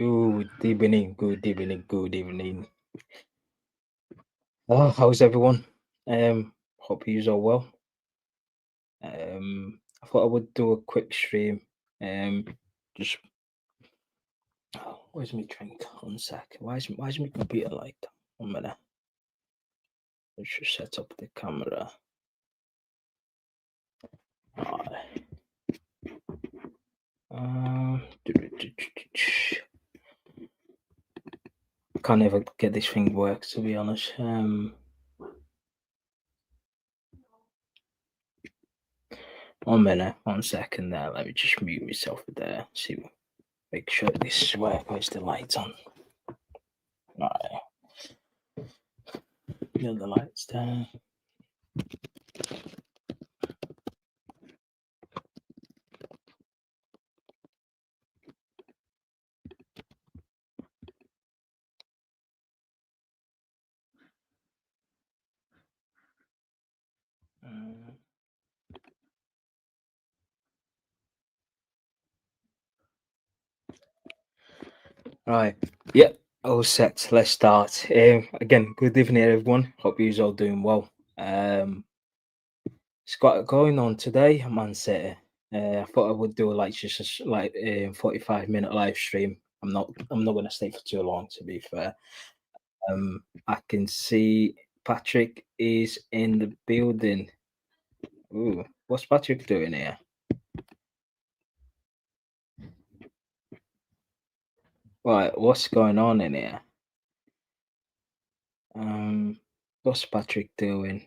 Good evening, good evening, good evening. How's everyone? Hope you're all well. I thought I would do a quick stream. Just where's my drink? One sec. Why is my computer like that? 1 minute. Let's just set up the camera. Alright. Can't ever get this thing work, to be honest. 1 minute, 1 second there. Let me just mute myself there. See, make sure this works. Where's the lights on? Alright. Get the lights down. Right. Yep. All set. Let's start. Again, good evening, everyone. Hope you're all doing well. It's got going on today, Man City. I thought I would do like just like 45-minute live stream. I'm not gonna stay for too long, to be fair. I can see Patrick is in the building. Ooh, what's Patrick doing here? Right, what's going on in here? What's Patrick doing?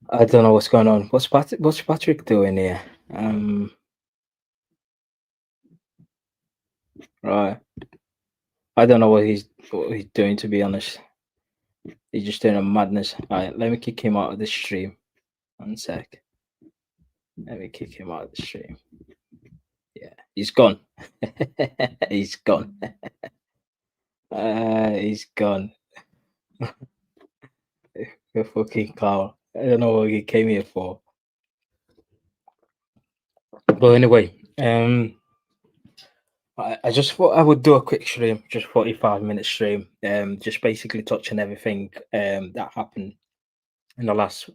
I don't know what's going on. What's Patrick doing here? Right. I don't know what he's doing, to be honest. He's just doing a madness. Alright, let me kick him out of the stream. 1 sec. Let me kick him out of the stream. Yeah, he's gone. He's gone. He's gone. The fucking clown. I don't know what he came here for. But anyway, I just thought I would do a quick stream, just 45-minute stream. Just basically touching everything that happened in the last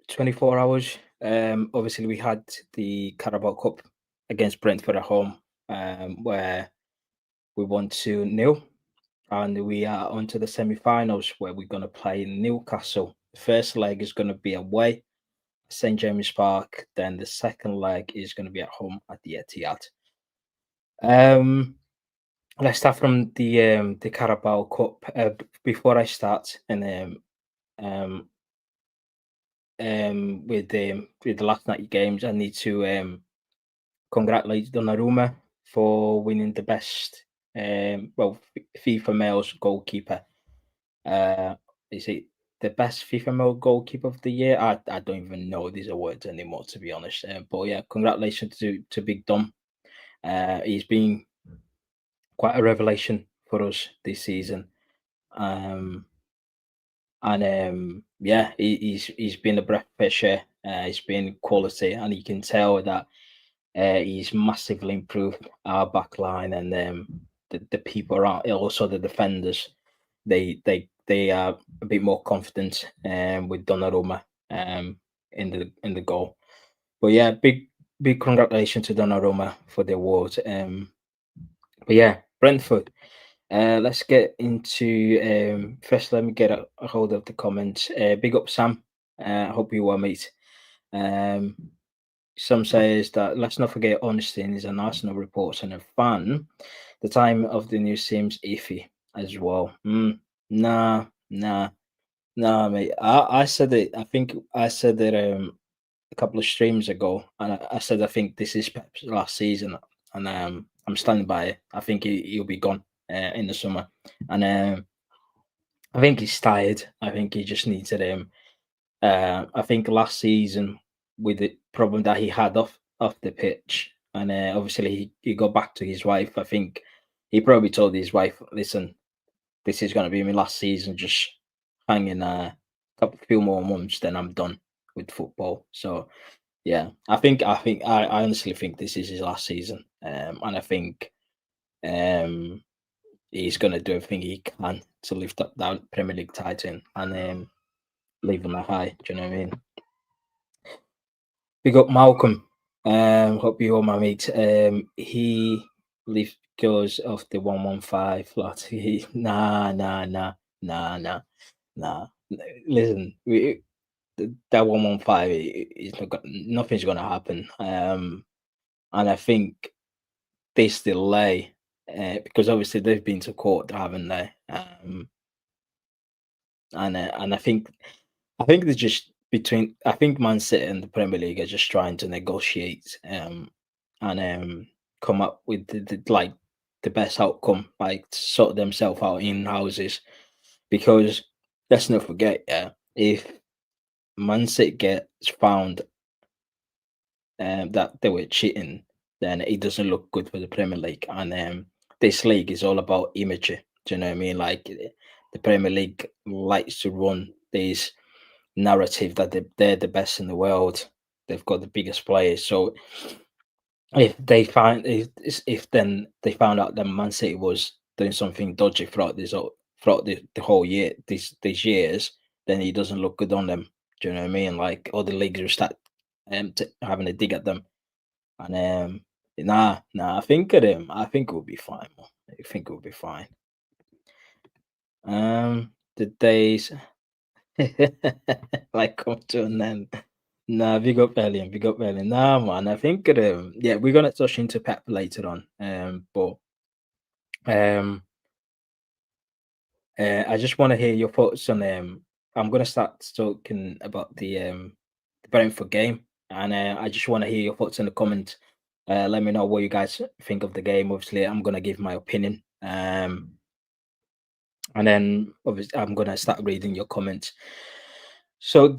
24 hours. Obviously, we had the Carabao Cup against Brentford at home, where we won 2-0, and we are on to the semi-finals where we're going to play Newcastle. The first leg is going to be away, St James Park. Then the second leg is going to be at home at the Etihad. Let's start from the Carabao Cup. Before I start, and with the last night games, I need to congratulate Donnarumma for winning the best FIFA male's goalkeeper. Is it the best FIFA male goalkeeper of the year? I don't even know these are words anymore, to be honest. But yeah, congratulations to Big Dom. He's been quite a revelation for us this season. Yeah, he's been a breath of fresh air. He's been quality, and you can tell that he's massively improved our back line, and the people around, also the defenders, they are a bit more confident with Donnarumma in the goal. But yeah, big congratulations to Donnarumma for the award. But yeah, Brentford. Let's get into first. Let me get a hold of the comments. Big up, Sam. I hope you well, mate. Some says that let's not forget Ornstein is an Arsenal reporter and a fan. The time of the news seems iffy as well. Nah. No, mate. I said it. I think I said it a couple of streams ago, and I said I think this is Pep's last season, and I'm standing by it. I think he'll be gone in the summer, and I think he's tired. I think he just needs it. I think last season with the problem that he had off the pitch, and obviously he got back to his wife. I think he probably told his wife, "Listen, this is going to be my last season. Just hanging a few more months, then I'm done with football." So yeah, I honestly think this is his last season, and I think um, he's going to do everything he can to lift up that Premier League title and leave on a high. Do you know what I mean? Big up Malcolm. Hope you all my mate. He lift goes off the 115. Lot. Nah. Listen, that 115 is not nothing's gonna happen. And I think this delay, because obviously they've been to court, haven't they? And I think they're just between. I think Man City and the Premier League are just trying to negotiate and come up with like the best outcome, like to sort themselves out in houses. Because let's not forget, yeah, if Man City gets found that they were cheating, then it doesn't look good for the Premier League. And this league is all about image. Do you know what I mean? Like the Premier League likes to run these narrative that they're the best in the world. They've got the biggest players. So if then they found out that Man City was doing something dodgy throughout the whole year these years, then it doesn't look good on them. Do you know what I mean? Like all the leagues will start having a dig at them. And I think it will be fine. Man. I think it will be fine. The days like come to an end. Nah, big up Berlin. Nah, man, I think yeah, we're gonna touch into Pep later on. But um, I just want to hear your thoughts on I'm gonna start talking about the Brentford game, and I just want to hear your thoughts in the comments. Let me know what you guys think of the game. Obviously, I'm gonna give my opinion. And then obviously I'm gonna start reading your comments. So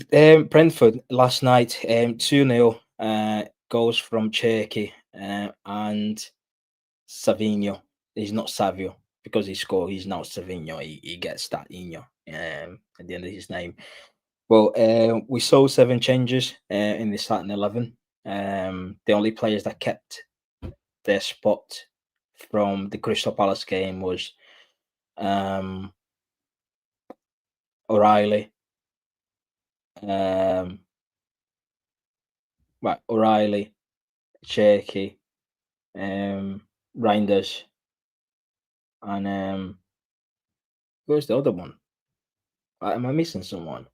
Brentford last night, 2-0 goals from Cherki and Savino. He's not Savio because he scored. He's not Savino. He gets that Ino at the end of his name. Well, we saw 7 changes in the starting 11. The only players that kept their spot from the Crystal Palace game was um, O'Reilly, um, right, O'Reilly, Cherky, Reinders, and where's the other one? Am I missing someone?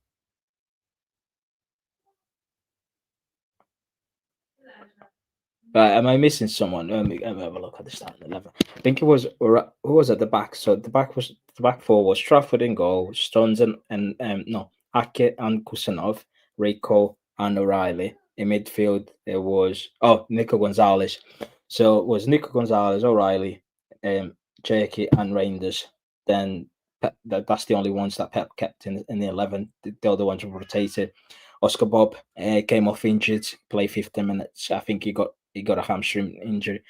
Right, am I missing someone? Let me have a look at the starting 11. I think it was who was at the back. So the back four was Trafford in goal, Stones and no Hackett and Kusanov, Rico and O'Reilly. In midfield there was Nico Gonzalez. So it was Nico Gonzalez, O'Reilly, Cherky and Reinders. Then that's the only ones that Pep kept in the 11. The other ones were rotated. Oscar Bob came off injured, played 15 minutes. I think he got a hamstring injury.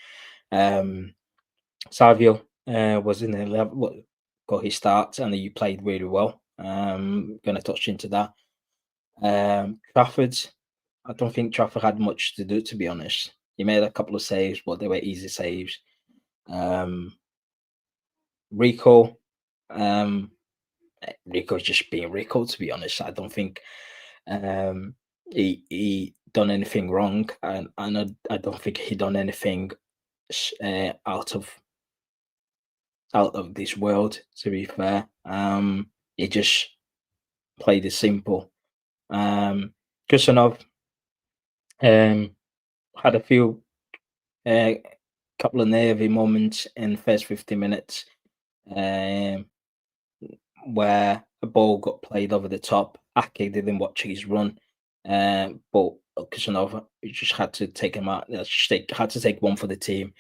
Savio was in the 11, got his start, and he played really well. Going to touch into that. Trafford, I don't think Trafford had much to do, to be honest. He made a couple of saves, but they were easy saves. Rico, um, Rico's just being Rico, to be honest. I don't think um, he done anything wrong, and I don't think he done anything out of this world. To be fair, he just played it simple. Kusanov had a few uh, couple of nervy moments in the first 50 minutes. Um, where a ball got played over the top. Ake didn't watch his run, but Kusanov just had to take him out. Had to take one for the team,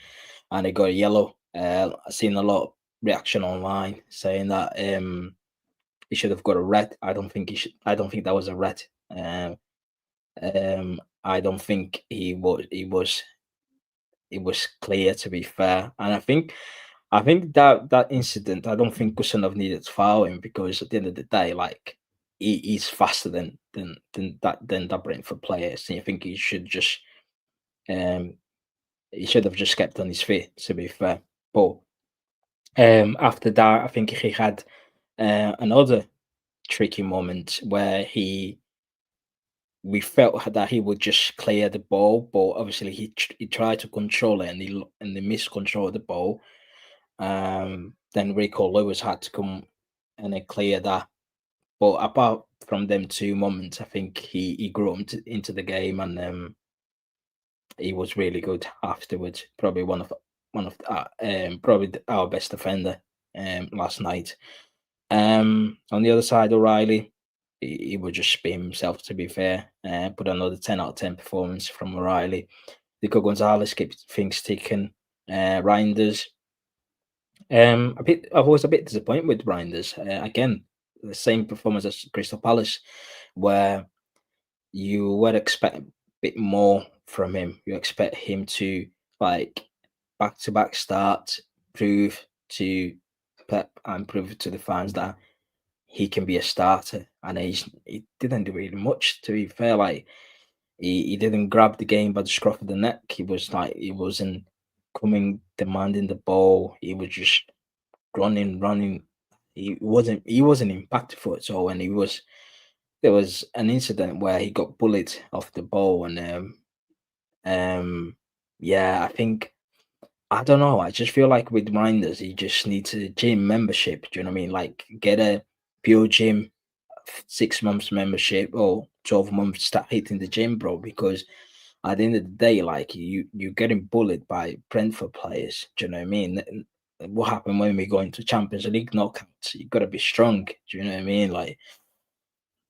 and he got a yellow. I've seen a lot of reaction online saying that he should have got a red. I don't think he should. I don't think that was a red. I don't think he was. It was clear, to be fair, and I think that incident. I don't think Kusanov needed to foul him because at the end of the day, like he's faster than that Brentford players. And I think um he should have just kept on his feet. To be fair, but after that, I think he had another tricky moment where we felt that he would just clear the ball, but obviously he tried to control it and he miscontrolled the ball. Then Rico Lewis had to come and then clear that. But apart from them two moments, I think he grew into the game and he was really good afterwards. Probably probably our best defender last night. On the other side, O'Reilly, he would just be himself. To be fair, put another 10 out of 10 performance from O'Reilly. Nico Gonzalez kept things ticking. Reinders, I was a bit disappointed with Reinders. Again, the same performance as Crystal Palace, where you would expect a bit more from him. You expect him to like back to back start, prove to Pep and prove to the fans that he can be a starter. And he didn't do really much, to be fair. Like he didn't grab the game by the scruff of the neck. He wasn't coming demanding the ball. He was just running. He wasn't impactful at all. And there was an incident where he got bullied off the ball and yeah, I don't know. I just feel like with Minders, he just needs a gym membership. Do you know what I mean? Like get a pure gym 6 months membership or 12 months, start hitting the gym, bro. Because at the end of the day, like you're getting bullied by Brentford players. Do you know what I mean? What happened when we go into Champions League knockouts? You got to be strong. Do you know what I mean? Like,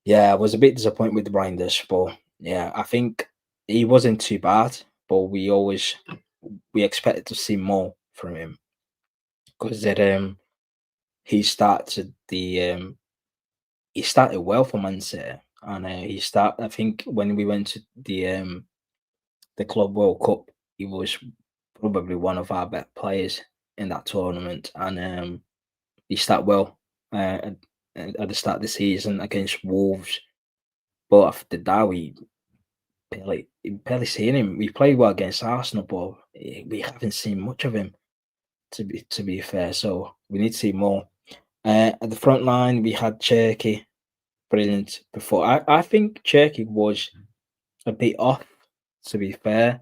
yeah, I was a bit disappointed with Reinders, but yeah, I think he wasn't too bad. But we expected to see more from him because that he started the he started well for Man City, and I think when we went to the Club World Cup, he was probably one of our best players in that tournament, and he started well at the start of the season against Wolves. But after that, we barely seen him. We played well against Arsenal, but we haven't seen much of him. To be fair, so we need to see more. At the front line, we had Cherky, brilliant. Before I think Cherky was a bit off. To be fair,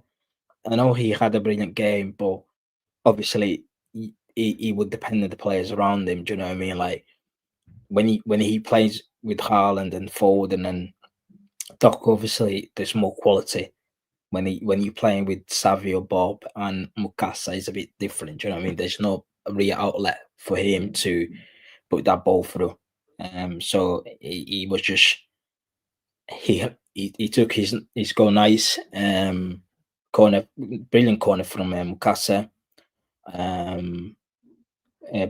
I know he had a brilliant game, but obviously he would depend on the players around him. Do you know what I mean? Like when he plays with Haaland and Foden and Doc, obviously there's more quality. When you're playing with Savio, Bob, and Mukasa is a bit different. Do you know what I mean? There's no real outlet for him to put that ball through. So he was just he took his goal nice corner, brilliant corner from Mukasa. Um,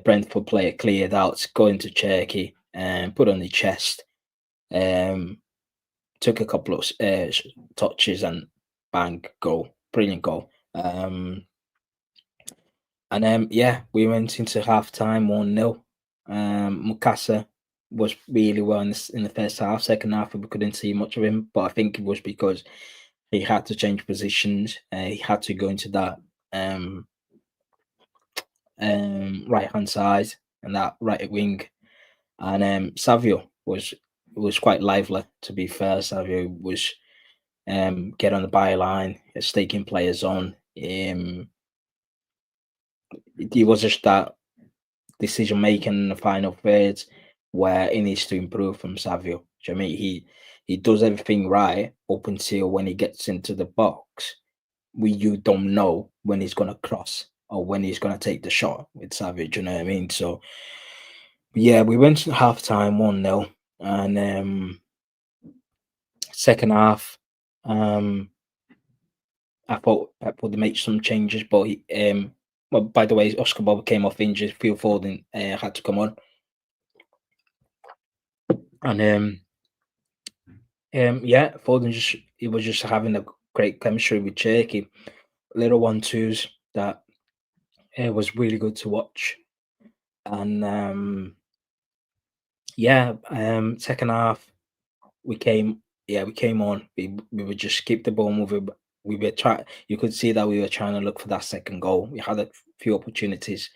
Brentford player cleared out, going to Cherky and put on the chest. Um, Took a couple of touches and bang, goal, brilliant goal. And yeah, we went into half time 1-0. Mukasa was really well in the first half. Second half, we couldn't see much of him, but I think it was because he had to change positions. He had to go into that right hand side and that right wing. And Savio was quite lively. To be fair, Savio was get on the byline, staking players on. He was just that decision making in the final third where he needs to improve from Savio. Do you know what I mean? He does everything right up until when he gets into the box. You don't know when he's gonna cross or when he's gonna take the shot with Savio. Do you know what I mean? So Yeah, we went to half time 1-0, and second half, um, I thought Pep would make some changes, but well, by the way, Oscar Bob came off injured. Phil Foden had to come on, and yeah, Foden just he was just having a great chemistry with Cherky, little 1-2s that was really good to watch, and yeah, second half we came we came on. We would just keep the ball moving. But we were trying. You could see that we were trying to look for that second goal. We had a few opportunities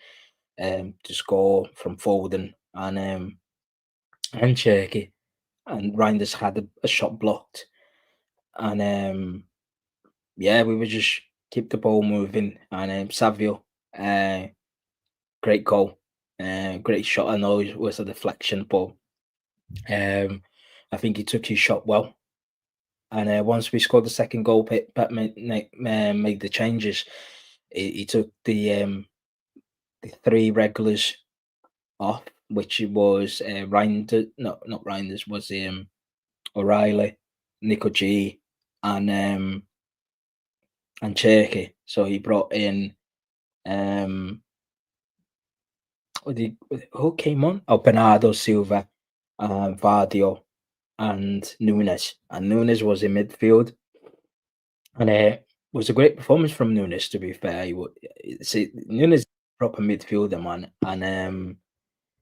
to score from Foden and Cherky, and Reinders had a shot blocked. And yeah, we would just keep the ball moving. And Savio, uh, great goal, great shot. I know it was a deflection, but um, I think he took his shot well. And once we scored the second goal, Pep made the changes. He took the three regulars off, which was Reinders, no, not Reinders, was O'Reilly, Nico G, and Cherky. So he brought in who came on? Oh, Bernardo Silva, Vardio, and Nunes. And Nunes was in midfield, and was a great performance from Nunes. To be fair, see Nunes proper midfielder man, and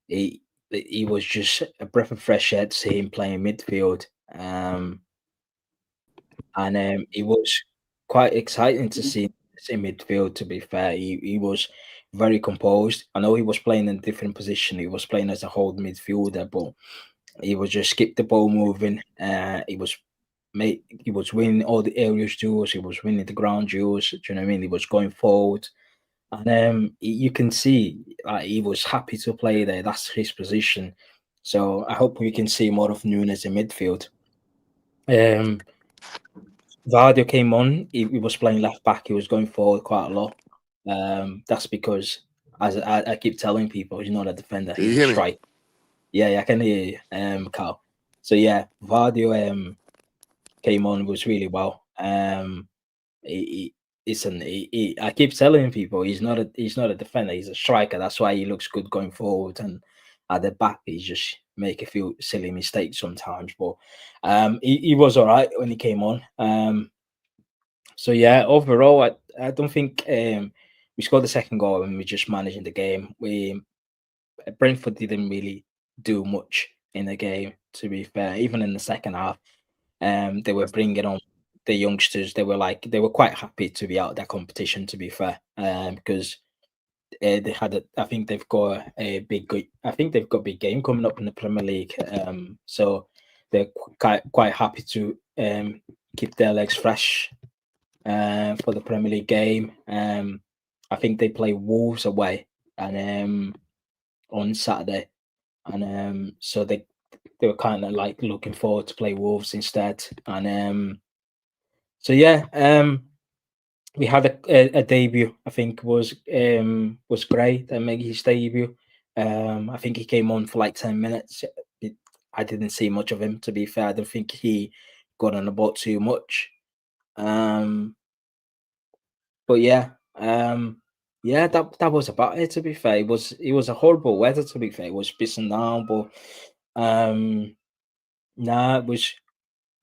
he he was just a breath of fresh air to see him playing midfield. And it was quite exciting to see midfield. To be fair, he was very composed. I know he was playing in a different position. He was playing as a hold midfielder, but he was just keep the ball moving. He was winning all the aerial duels. He was winning the ground duels. Do you know what I mean? He was going forward, and you can see he was happy to play there. That's his position. So I hope we can see more of Nunes in midfield. Um, Vardy came on. He was playing left back. He was going forward quite a lot. That's because, as I keep telling people, he's not a defender. Can you He's a hear me? striker. Yeah, yeah, I can hear you, Carl. So yeah, Vardy came on was really well. He, I keep telling people he's not a defender. He's a striker. That's why he looks good going forward, and at the back he just make a few silly mistakes sometimes. But he was all right when he came on. So yeah, overall, I don't think we scored the second goal and we just managing the game. We Brentford didn't really do much in the game. To be fair, even in the second half, they were bringing on the youngsters. They were quite happy to be out of that competition. To be fair, because they had I think they've got I think they've got a big game coming up in the Premier League. So they're quite happy to keep their legs fresh for the Premier League game. I think they play Wolves away and on Saturday, and so they were kind of like looking forward to play Wolves instead. And so yeah, we had a debut. I think was great. That made his debut. I think he came on for like 10 minutes. I didn't see much of him, to be fair. I don't think he got on the ball too much. Um, But yeah, that was about it. To be fair, it was a horrible weather. To be fair, it was pissing down, but um, nah, it was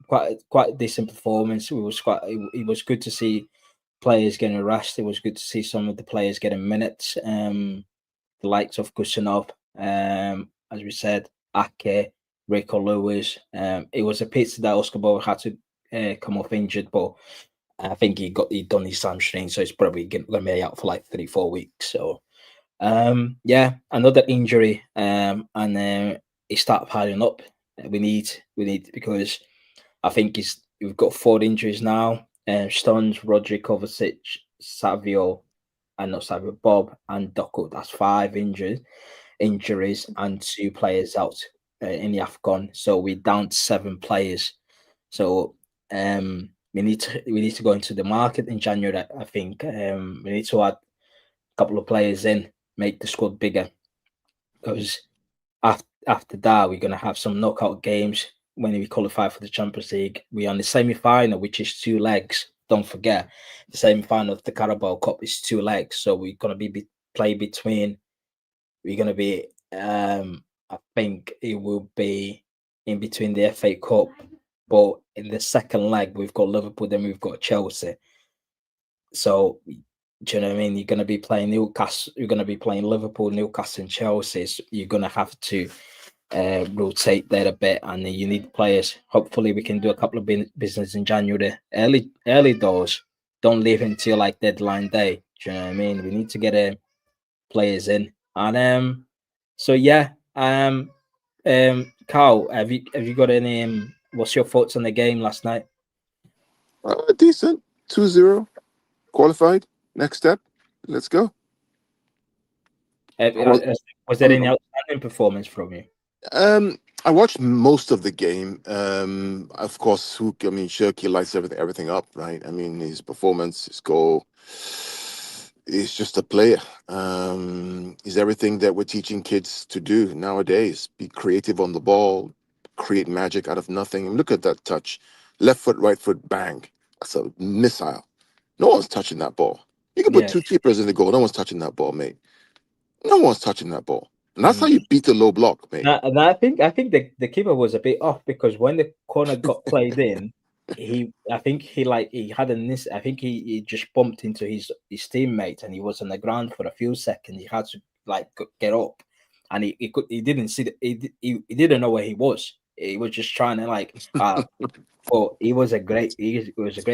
quite a decent performance. It was good to see players getting rest. It was good to see some of the players getting minutes. The likes of Kusanov, as we said, Ake, Rico Lewis. It was a pity that Oscar Bob had to come off injured, but I think he done his hamstring, so he's probably gonna be out for like 3-4 weeks. So yeah, another injury, and he started piling up. We need because I think we've got 4 injuries now. Stones, Rodri, Kovacic, Savio, and not Savio, Bob, and Doku. That's 5 injuries, and 2 players out in the Afcon. So we're down to 7 players. So we need to go into the market in January. I think we need to add a couple of players in, make the squad bigger because after that, we're gonna have some knockout games when we qualify for the Champions League. We're on the semi-final, which is 2 legs. Don't forget, the semi-final of the Carabao Cup is 2 legs. So we're gonna play between. We're gonna be. I think it will be in between the FA Cup, but in the second leg we've got Liverpool, then we've got Chelsea. So do you know what I mean? You're going to be playing Newcastle. You're going to be playing Liverpool, Newcastle, and Chelsea. So you're going to have to rotate there a bit, and you need players. Hopefully, we can do a couple of business in January, early doors. Don't leave until like deadline day. Do you know what I mean? We need to get players in, and so yeah, Carl, have you got any? What's your thoughts on the game last night? Decent. 2-0. Qualified. Next step. Let's go. Well, Was there any um, outstanding performance from you? I watched most of the game. Of course, Cherki lights everything up, right? I mean, his performance, his goal. He's just a player. He's everything that we're teaching kids to do nowadays. Be creative on the ball, create magic out of nothing. And look at that touch. Left foot, right foot, bang. That's a missile. No one's touching that ball. You can put Yeah. two keepers in the goal. No one's touching that ball, mate. No one's touching that ball. And that's how Mm. you beat the low block, mate. And I think the keeper was a bit off because when the corner got played in, I think he had a miss. I think he just bumped into his teammate and he was on the ground for a few seconds. He had to like get up, and he didn't see he didn't know where he was. He was just trying to but it was a great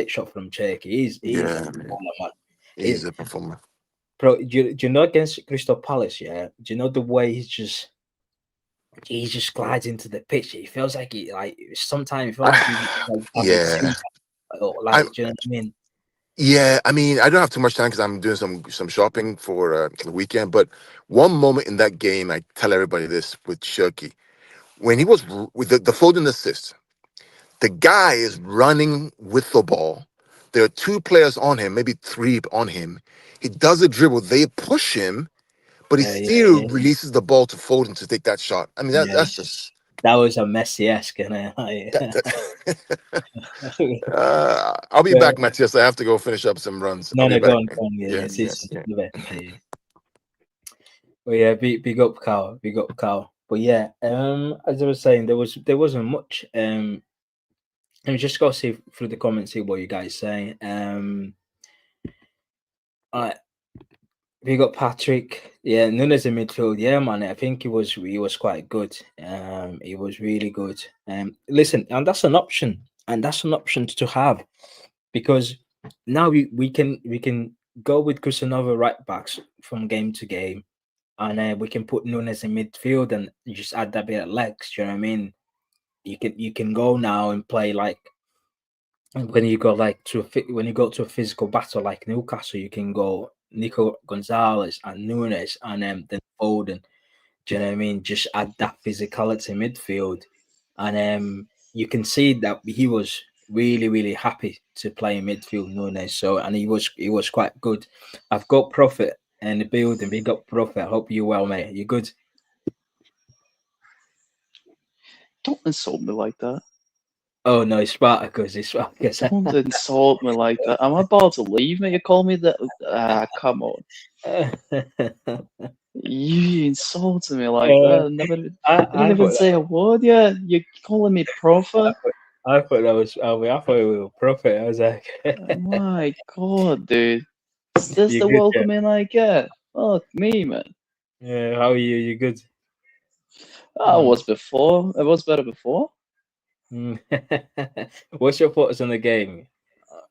shot from Cherki. He's a Yeah, man. baller, man. He's a performer. Bro, do you know against Crystal Palace? Yeah, do you know the way he just glides into the pitch? He feels like sometimes it feels like he's like having Yeah. two, or I like, do you know what I mean? yeah, I mean, I don't have too much time because I'm doing some shopping for the weekend. But one moment in that game, I tell everybody this with Cherki. When he was with the Foden assist, the guy is running with the ball. There are two players on him, maybe three on him. He does a dribble. They push him, but he Yeah, still yeah, releases the ball to Foden to take that shot. I mean, yeah. that's just That was a Messi-esque, and that. I'll be yeah. back, Matthias. I have to go finish up some runs. I'll No, be no, back. go on. Yeah, Yeah, yeah. yeah, See, yeah. in a bit. Yeah, yeah. But yeah, big up, Carl. Big up, Carl. But yeah, as I was saying, there wasn't much. Let me just go see through the comments, see what you guys say. I We got Patrick. Yeah, Nunes in midfield. Yeah, man. I think he was quite good. He was really good. Listen, and that's an option, to have, because now we can go with Kusanova right backs from game to game, and we can put Nunes in midfield and just add that bit of legs. Do you know what I mean? You can go now and play like when you go when you go to a physical battle like Newcastle, you can go Nico Gonzalez and Nunes and then Foden. Do you know what I mean? Just add that physicality midfield, and you can see that he was really really happy to play in midfield, Nunes. So and he was quite good. I've got Profit in the building. We got Profit. I hope you well, mate. You good? Don't insult me like that. Oh no, it's Spartacus. It's Spartacus. Don't insult me like that. I'm about to leave, mate. You call me that? Come on. You insulted me like that. I didn't I even thought say a word yet. You're calling me I prophet? thought, I thought that was. I thought we were Profit. I was like, My God, dude. Is this you the good? Yeah. welcoming I get? Fuck me, man. Yeah. How are you? You good? I Mm. was before. It was better before. Mm. What's your thoughts on the game?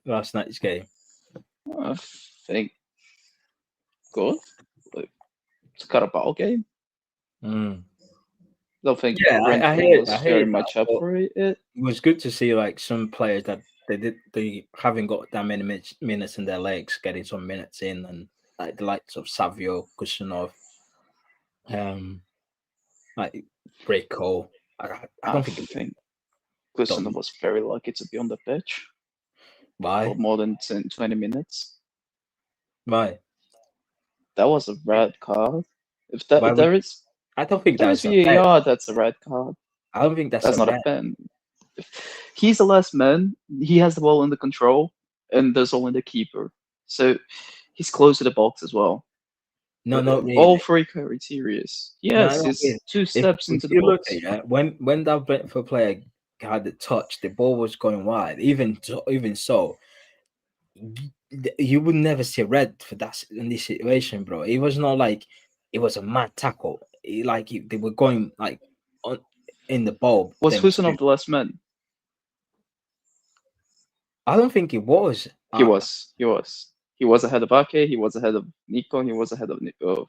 Last night's game. I think good. Like, it's a Carabao game. Mm. Don't think Yeah, I Brentford heard. I was very heard that. much up But for it. it was good to see like some players that they haven't got that many minutes in their legs getting some minutes in, and like the likes of Savio, Kusanov, um, like Breako. I I don't think think they've done Gustin was very lucky to be on the pitch for why. more than 10, 20 minutes. Why? That was a red card. If that Why if would there is, I don't think There is that's a red. VAR. That's a red card. I don't think that's That's a not a red. pen. He's the last man. He has the ball under control, and there's only the keeper. So he's close to the box as well. No, not All really. three criteria. No, Yes, not it's really. two If steps if into the you look box. at it, when that Brentford player had the touch, the ball was going wide. Even so, you would never see red for that in this situation, bro. It was not like it was a mad tackle. They were going like on in the bulb. Was Them two. Husanov the last man? I don't think it was. He was. He was. He was ahead of Ake. He was ahead of Nico. He was ahead of of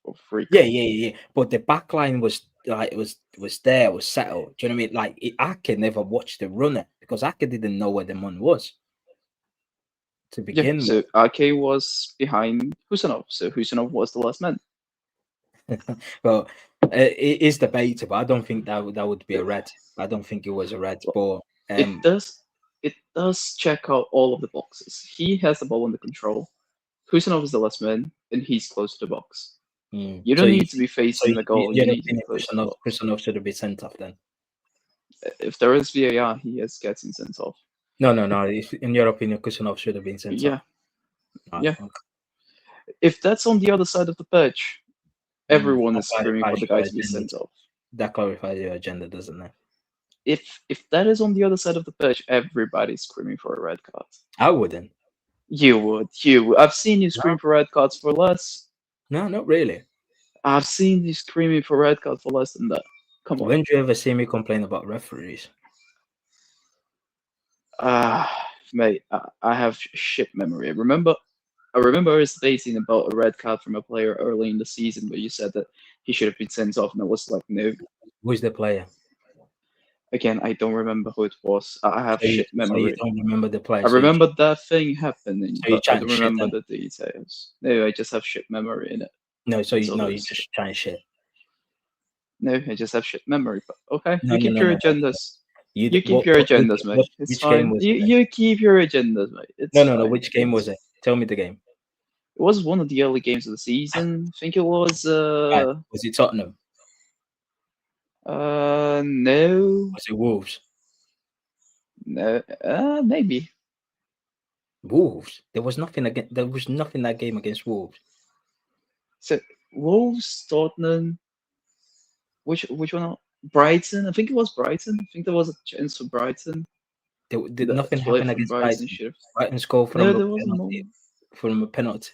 Yeah, Rico. yeah, yeah, yeah. But the back line was like was there, was settled. Do you know what I mean? Like Ake never watched the runner because Ake didn't know where the man was to Yeah. begin So Ake was behind Husanov. So Husanov was the last man. with. Well, it is debatable. I don't think that would be a red. I don't think it was a red. Well, But it does. It does check out all of the boxes. He has the ball under control. Husanov is the last man, and he's close to the box. You so don't you, need to be facing the goal. You your need to be opinion, close to the box. Christianov should have been sent off then. If there is VAR, he is getting sent off. No, no, no. In your opinion, Christianov should have been sent Yeah, off. Right, yeah. okay. If that's on the other side of the pitch, everyone That is screaming for clarifies the your guy to be agenda. sent off. That clarifies your agenda, doesn't it? If that is on the other side of the pitch, everybody's screaming for a red card. I wouldn't. You would. I've seen you scream No, for red cards for less. no, not really. I've seen you screaming for red card for less than that. Come on. When do you ever see me complain about referees? Mate, I have shit memory. I remember us debating about a red card from a player early in the season where you said that he should have been sent off, and I was like, no. Who's the player? Again, I don't remember who it was. I have So you, shit so you memory. don't remember the player. I remember that thing happening, so you but I chatting don't shit remember then? the details. No, I just have shit memory in it. No, so That's you all no, there you is to it. just chatting shit. No, I just have shit memory. But okay, No, you keep no, your no. agendas. You keep What, your what, agendas, mate. It's which game fine. was it? You keep your agendas, mate. It's No, no, no. fine. Which game was it? Tell me the game. It was one of the early games of the season. I think it was Right. Was it Tottenham? no, Was it Wolves? no, maybe. Wolves. There was nothing against. There was nothing that game against Wolves. So Wolves, Tottenham. Which one? Brighton. I think it was Brighton. I think there was a chance for Brighton. Nothing Play happened from against Brighton Brighton. should have. Brighton scored No, there was a moment. from a penalty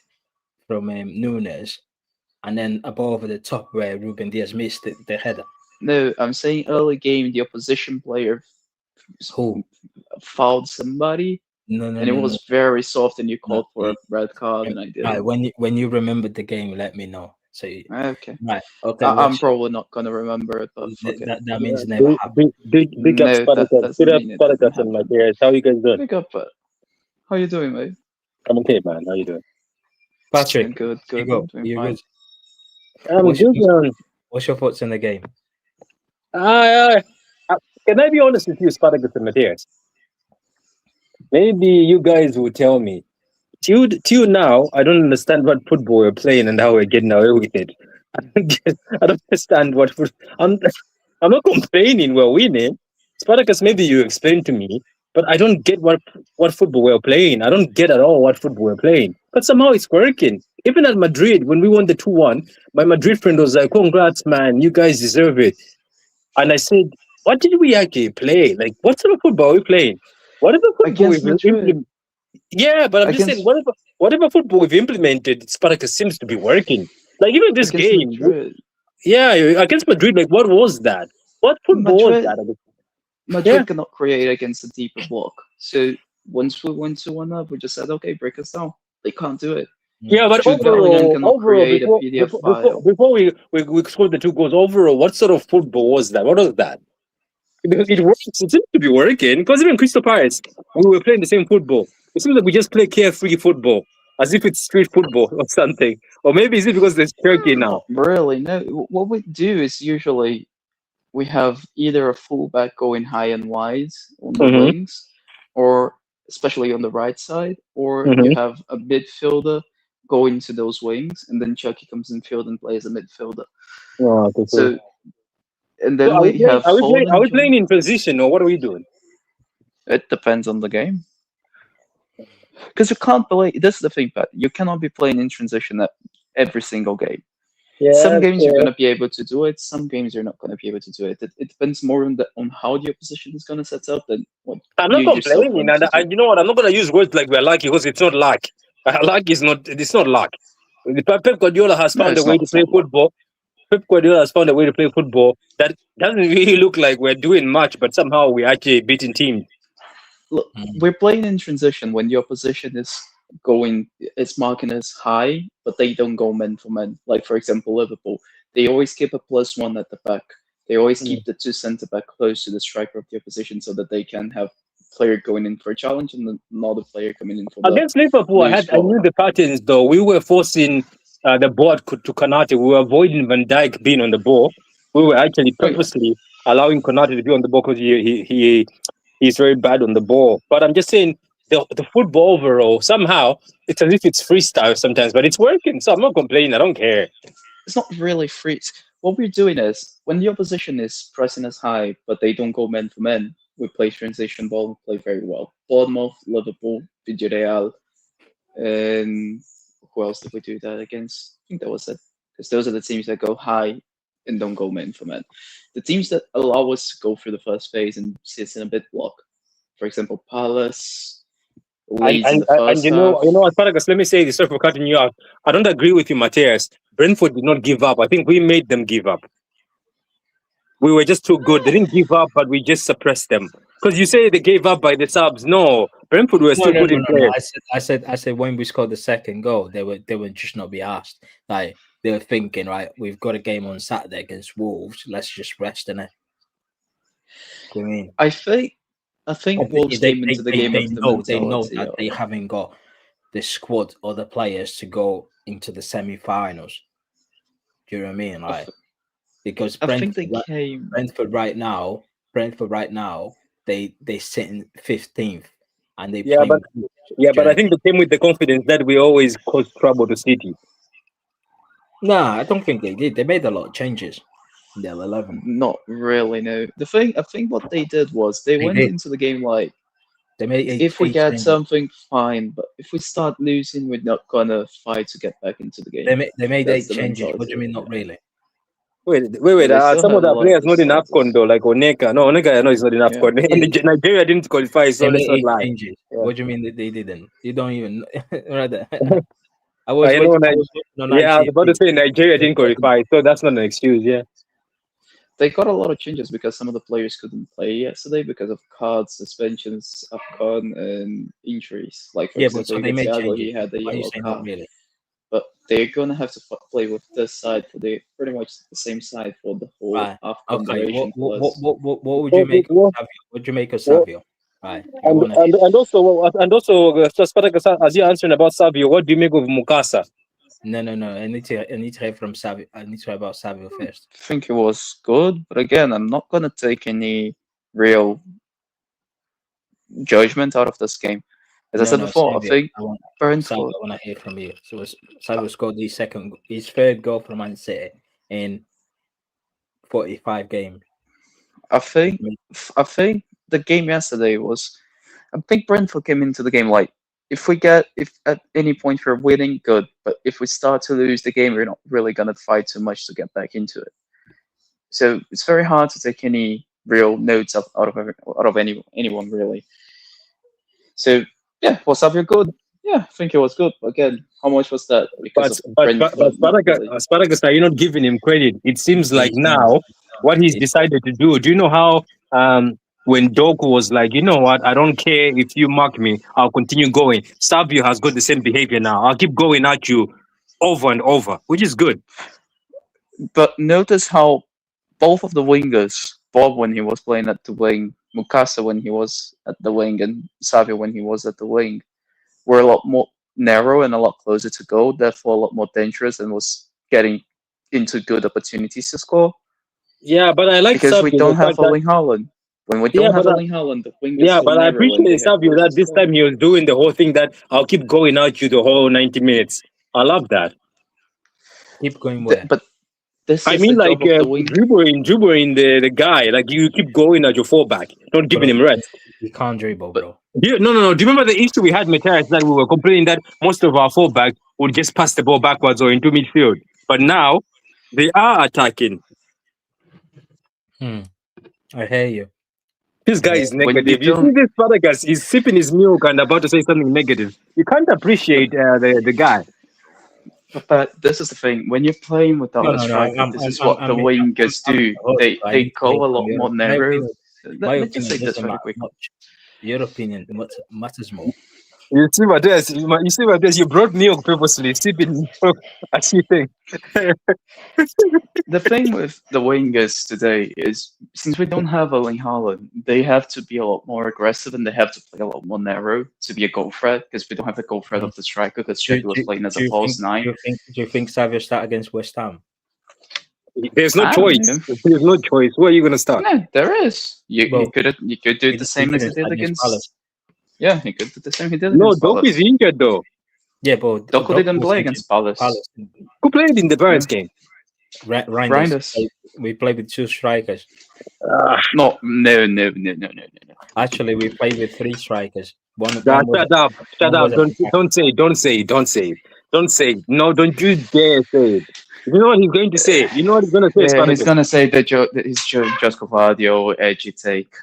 from Nunes, and then a ball over the top where Ruben Diaz missed the header. No, I'm saying early game, the opposition player Who? fouled somebody, No, no, and it no, was no. very soft, and you No, called for a red card, and I did. Right, when you remembered the game, let me know. So Okay. right, okay. I'm probably not gonna remember it, but fuck it. that means never happened. Big up No, that Spartacus. doesn't Big up mean it Spartacus didn't and my happen. dears. How you guys doing? Pick up. How you doing, mate? I'm okay, man. How you doing? Patrick, Good. you go. I'm doing You fine. good? I'm What's good, man. What's your thoughts on the game? Can I be honest with you, Spartacus and Matthias? Maybe you guys will tell me. Till now, I don't understand what football we're playing and how we're getting away with it. I don't understand what I'm not complaining. We're winning. Spartacus, maybe you explain to me, but I don't get what football we're playing. I don't get at all what football we're playing. But somehow it's working. Even at Madrid, when we won the 2-1, my Madrid friend was like, "Congrats, man! You guys deserve it." And I said, "What did we actually play? Like, what sort of football are we playing? Whatever football Against we've Madrid. yeah, but I'm just saying, Against whatever football we've implemented, Spartacus seems to be working. Like even this against game, Madrid. yeah, against Madrid, like what was that? What football was Madrid that? Madrid cannot create against a deeper block. So once we went to 1 up, we just said, okay, break us down. They can't do it. Yeah, but Jude Bellingham cannot overall, create a PDF file. before we scored the 2 goals, overall, what sort of football was that? What was that? Because it works. It seems to be working. Because even Crystal Palace, we were playing the same football. It seems like we just play carefree football, as if it's street football or something. Or maybe is it because there's Turkey now? Not really, no. What we do is usually we have either a fullback going high and wide on the wings, or especially on the right side, or you have a midfielder go into those wings, and then Cherki comes in field and plays a midfielder. Oh, okay, So and so then we have are we Foden. playing in position or what are we doing? It depends on the game. Because you can't play. This is the thing, Pat. You cannot be playing in transition at every single game. Some games you're gonna be able to do it. Some games you're not gonna be able to do it. It depends more on how the opposition is gonna set up than what I'm not you yourself complaining, want to do. and you know what? I'm not gonna use words like we're lucky because it's not luck. Luck is not. It's not luck. Pep Guardiola has No, found a it's way not. to It's play not luck. football. Pep Guardiola has found a way to play football that doesn't really look like we're doing much, but somehow we're actually beating teams. Look, we're playing in transition when the opposition is marking us high, but they don't go men for men. Like for example, Liverpool, they always keep a +1 at the back. They always keep the two centre back close to the striker of the opposition, so that they can have a player going in for a challenge and another player coming in for Against Liverpool, I knew the patterns though. We were forcing the ball to Konate. We were avoiding Van Dijk being on the ball. We were actually purposely allowing Konate to be on the ball because he's very bad on the ball. But I'm just saying the football overall, somehow it's as if it's freestyle sometimes, but it's working. So I'm not complaining. I don't care. It's not really free. What we're doing is when the opposition is pressing us high, but they don't go men for men, we play transition ball, we play very well. Bournemouth, Liverpool, Villarreal, and who else did we do that against? I think that was it. Because those are the teams that go high and don't go men for men. The teams that allow us to go through the first phase and sit in a bit block. For example, Palace, Leeds in the first you know, Asparagus, let me say this, sorry for cutting you out. I don't agree with you, Matthias. Brentford did not give up. I think we made them give up. We were just too good. They didn't give up, but we just suppressed them. Because you say they gave up by the subs. No, Brentford were still good in play. I said when we scored the second goal, they would just not be asked. Like they were thinking, right, we've got a game on Saturday against Wolves. Let's just rest in it. What do you mean? I think Wolves came into the game with the mentality. They know that they haven't got the squad or the players to go into the semi-finals. Do you know what I mean? Like because Brentford right now, they sit in 15th and they play. But I think they came with the confidence that we always cause trouble to City. Nah, I don't think they did. They made a lot of changes. Yeah, 11. Not really, no. I think what they did was they went into the game like they made if we get something, fine, but if we start losing, we're not gonna fight to get back into the game. They made 8 changes. What do you mean, not really? Wait. Some of the players not in AFCON though, like Oneka. No, Oneka, I know he's not in AFCON. Yeah. Nigeria didn't qualify, so let's not lie. Changes. Yeah. What do you mean that they didn't? You don't even. I was about to say Nigeria didn't qualify, so that's not an excuse. Yeah. They got a lot of changes because some of the players couldn't play yesterday because of cards, suspensions, AFCON, and injuries. Like for example, but they made Thiago, changes. he had a yellow card. Not really. But they're gonna have to play with this side for pretty much the same side for the whole AFCON duration. What would you make of Savio? What would you make of Savio? Right. And also, Spartacus, as you're answering about Savio, what do you make of Mukasa? No. I need to hear from Savio. I need to hear about Savio first. I think it was good, but again, I'm not gonna take any real judgment out of this game. As I said before, Savio, I think Brentford. I want to hear from you. So Savio scored his third goal for Man City in 45 games. I think the game yesterday was. I think Brentford came into the game like. If at any point we're winning, good. But if we start to lose the game, we're not really gonna fight too much to get back into it. So it's very hard to take any real notes out of anyone really. So yeah, was Savio good? Yeah, I think it was good. Again, how much was that? But Spartacus, are you not giving him credit? It seems like now what he's decided to do. Do you know how when Doku was like, you know what, I don't care if you mark me, I'll continue going. Savio has got the same behavior now. I'll keep going at you over and over, which is good. But notice how both of the wingers, Bob when he was playing at the wing, Mukasa when he was at the wing, and Savio when he was at the wing, were a lot more narrow and a lot closer to goal, therefore a lot more dangerous and was getting into good opportunities to score. Yeah, but I like because Savio, we don't have Erling Haaland. When we don't have Erling Haaland, the wingers. Yeah, but I appreciate Savio that this time he was doing the whole thing that I'll keep going at you the whole 90 minutes. I love that. Keep going where? But this I is mean, the like job of the wing. dribbling the guy. Like you keep going at your fullback, not giving him rest. You can't dribble, bro. No. Do you remember the issue we had, Matthias, that we were complaining that most of our fullback would just pass the ball backwards or into midfield, but now they are attacking. I hear you. This guy is When you negative. You see don't- this Fabregas, he's sipping his milk and about to say something negative. You can't appreciate the guy. But this is the thing: when you're playing without No, a no, striker, I'm- this is I'm- what the I'm- wingers do. They go a lot more narrow. My Let me just say opinion this doesn't very matter quick. much. Your opinion matters more. You see, Matthias, you brought milk purposely, sipping milk as you think. The thing with the wingers today is, since we don't have Erling Haaland, they have to be a lot more aggressive and they have to play a lot more narrow to be a goal threat, because we don't have the goal threat of the striker, because Cherki was playing as a false nine. Do you think Savio start against West Ham? There's no I choice. don't know. There's no choice. Where are you going to start? No, there is. You Well, could do the same as he did against against. Palace. Yeah, he could do the same he did No, against Doku is Palace. injured though. Yeah, but Doku didn't was play injured against Palace. Who played in the Barons game? Reinders. We played with two strikers. No. Actually, we played with three strikers. One Shut was up. Don't say it. No, don't you dare say it. You know what he's going to say. You know what he's going to say. Yeah, he's Spartacus. gonna say that his Josko Vadio edgy take.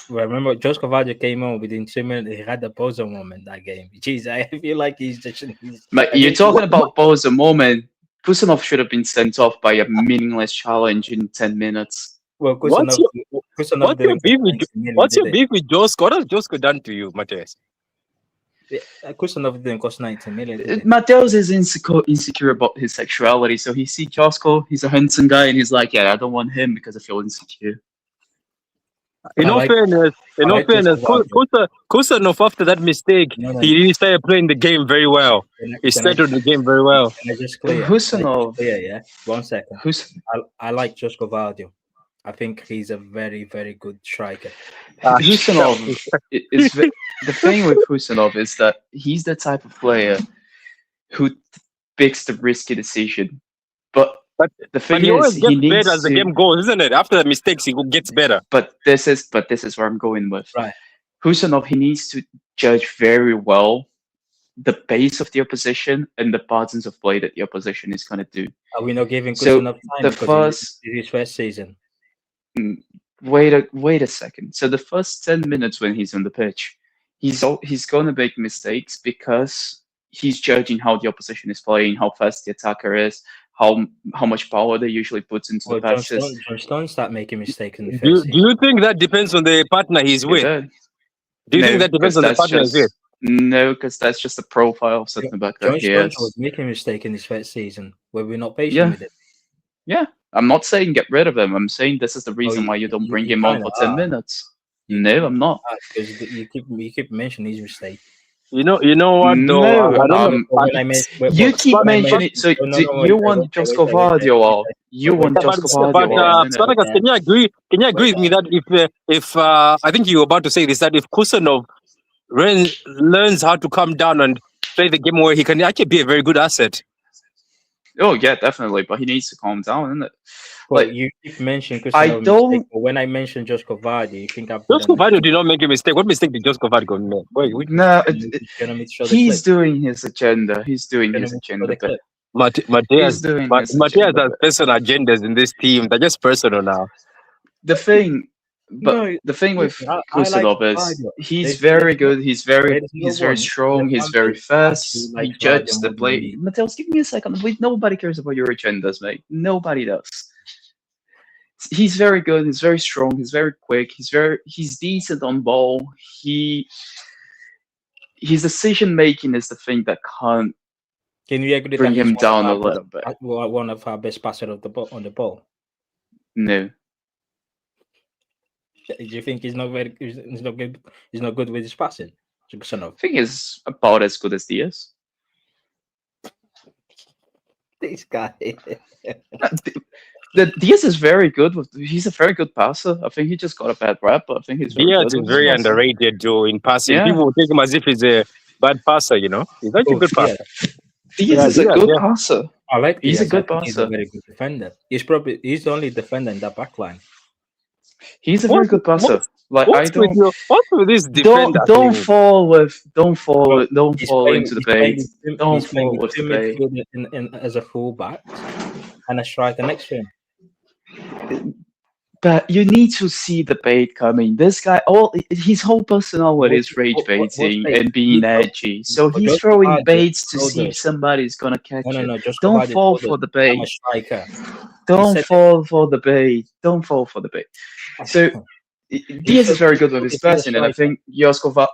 Well, remember, Josko Vadio came on within 2 minutes. He had the Bozo moment that game. Jeez, I feel like he's just. But you're talking about Boza moment. Kusanov should have been sent off by a meaningless challenge in 10 minutes. Well, What's Kusanov your beef with What's your did beef with Josko? What has Josko done to you, Matthias? Kusanov didn't cost 90 million. Did he? Mateos is insecure about his sexuality, so he sees Josko, he's a handsome guy, and he's like, yeah, I don't want him because I feel insecure. In all fairness, Kusanov, after that mistake, No. he really started playing the game very well. He started the game very well. Can I just clear? Kusanov. Yeah. 1 second. Who's I like Josko Vadio. I think he's a very, very good striker. Husanov is the thing with Husanov is that he's the type of player who picks the risky decision. But the thing he always is, gets he needs better as the game goes, isn't it? After the mistakes, he gets better. But this is where I'm going with. Right. Husanov, he needs to judge very well the pace of the opposition and the patterns of play that the opposition is going to do. Are we not giving So, Kusanov time the because first- it's his first season? Wait a second. So the first 10 minutes when he's on the pitch, he's going to make mistakes because he's judging how the opposition is playing, how fast the attacker is, how much power they usually put into Well, the passes. John Stones start making mistakes in the Do first season. you think that depends on the partner he's with? Do you think that depends on the partner he's with? No, because that's just the profile of something back John there. Stones Yes. was making a mistake in his first season where we're not patient Yeah. with it. Yeah. I'm not saying get rid of him. I'm saying this is the reason why you don't bring him on kinda for 10 are. minutes. No, I'm not. Because you keep mentioning his mistake. You know what though? No, I don't know. You keep mentioning. So you want Josko Vadio off? You want Josko Vadio off? Spartacus, can you agree? Can you agree with me that if I think you were about to say this, that if Kusanov learns how to come down and play the game where he can actually be a very good asset. Oh yeah, definitely. But he needs to calm down, isn't it? Well, Like, you keep mentioning I Kusanov don't- mistake, but when I mention Josko Vadio, you think I'm Josko Vadio did not make a mistake. What mistake did Josko Vadio make? Wait, No, doing he's doing his agenda. He's doing his agenda. But Matthias he's doing his Matthias agenda. has personal agendas in this team. They're just personal now. The thing, but No, the thing with I like Kusanov is Vadio. he's There's- very good. He's very there's no one strong. in the He's very country fast. actually likes He judges Vadio the more play. than me. Mateus, give me a second. Nobody cares about your agendas, mate. Nobody does. He's very good. He's very strong. He's very quick. He's decent on ball. His decision making is the thing that can't Can you agree bring that he's him one down of a our little bit. one of our best passers of the ball on the ball? No. Do you think he's not very? He's not good. He's not good with his passing. Kusanov. I think he's about as good as Diaz. This guy. The Diaz is very good. He's a very good passer. I think he just got a bad rap, but I think he's very Diaz good is with very his passing. underrated, Joe, in passing. Yeah. People take him as if he's a bad passer, you know? He's actually a good passer. Diaz is a good passer. I like He's a Diaz. good I think he's a passer. very good defender. He's the only defender in that back line. He's a very good passer. Like I What's with don't. your, what's with this defender Don't thing? fall He's into the bait. Don't he's playing fall with with the two bait. midfielders as a fullback and a striker next to him. But you need to see the bait coming. This guy, his whole personality is rage What's baiting bait? and being edgy. So But he's just throwing Carvalho baits to told see if us- somebody's gonna catch No, it. just Don't Carvalho fall told for us, the I'm bait. a striker. Don't said- fall for the bait. Don't fall for the bait. So Diaz is very good with his passing, and I think Joskova.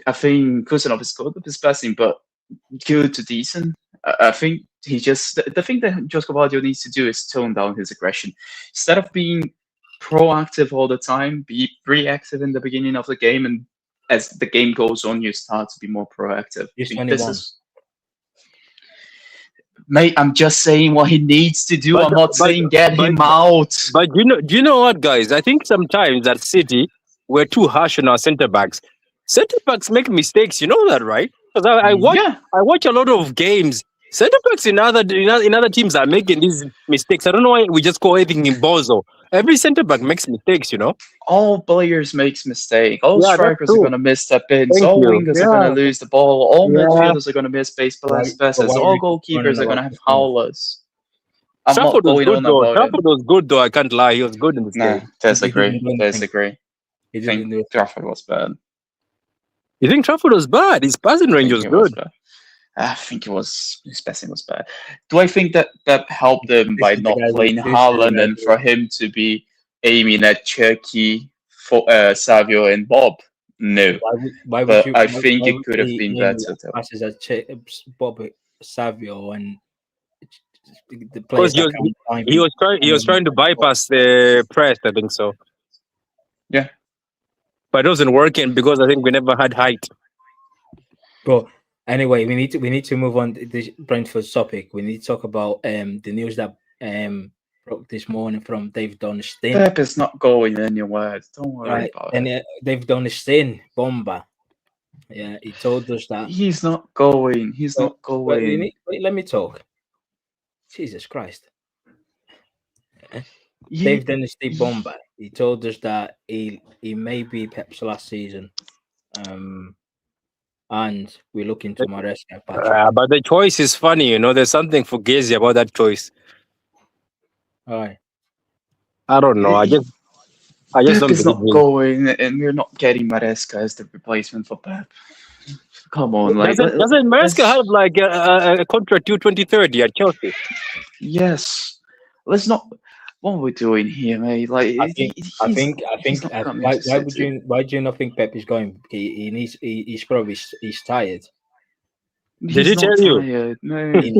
I think Kusanov is good with his passing, but good to decent. I think he just the thing that Josko needs to do is tone down his aggression. Instead of being proactive all the time, be reactive in the beginning of the game, and as the game goes on, you start to be more proactive. He's This 21. is, mate, I'm just saying what he needs to do. I'm not saying get him out. But do you know what, guys? I think sometimes at City we're too harsh on our centre backs. Centre backs make mistakes. You know that, right? Because I watch a lot of games. Centre backs in other teams are making these mistakes. I don't know why we just call everything in bozo. Every centre back makes mistakes, you know. All players makes mistake. All Yeah, that's strikers are true. gonna miss the pins. Thank All you. wingers are gonna lose the ball. All midfielders are gonna miss base passes. why All we keep goalkeepers running are gonna about have the thing? howlers. I'm not Trafford was going good on though. about it. Trafford was good though. I can't lie. He was good in this Nah, game. disagree. He didn't do anything. Disagree. He I didn't think do it. Trafford was bad. You think Trafford was bad? His passing range was good. I think it was his passing was bad. Do I think that helped him This by is the not guy playing this is the Haaland guy and for him to be aiming at Cherki, for Savio and Bob? No. Why would But you? I why- think why it would could have he been aim better though. passes at Bob Savio and the Because players that can't find he was trying to bypass the press. I think so. Yeah. But it wasn't working because I think we never had height. But anyway, we need to move on to this Brentford topic. We need to talk about the news that broke this morning from Dave Donstein. Pep is not going anywhere. Don't worry about it. And Dave Donstein, Bomba. Yeah, he told us that He's not going. He's not Well, going. wait, let me talk. Jesus Christ. He- Dave Donstein, Bomba. He told us that he may be Pep's last season. And we're looking to Maresca. But the choice is funny, you know. There's something fugazi about that choice. All right. I don't know. I just Pep don't is not believe it. going, and we're not getting Maresca as the replacement for Pep. Come on, like Doesn't Maresca have like a contract due 2030 at Chelsea? yes. Let's not. What are we doing here, mate? Like, I think. Why do you not think Pep is going? He's probably tired. Did he tell you? No. he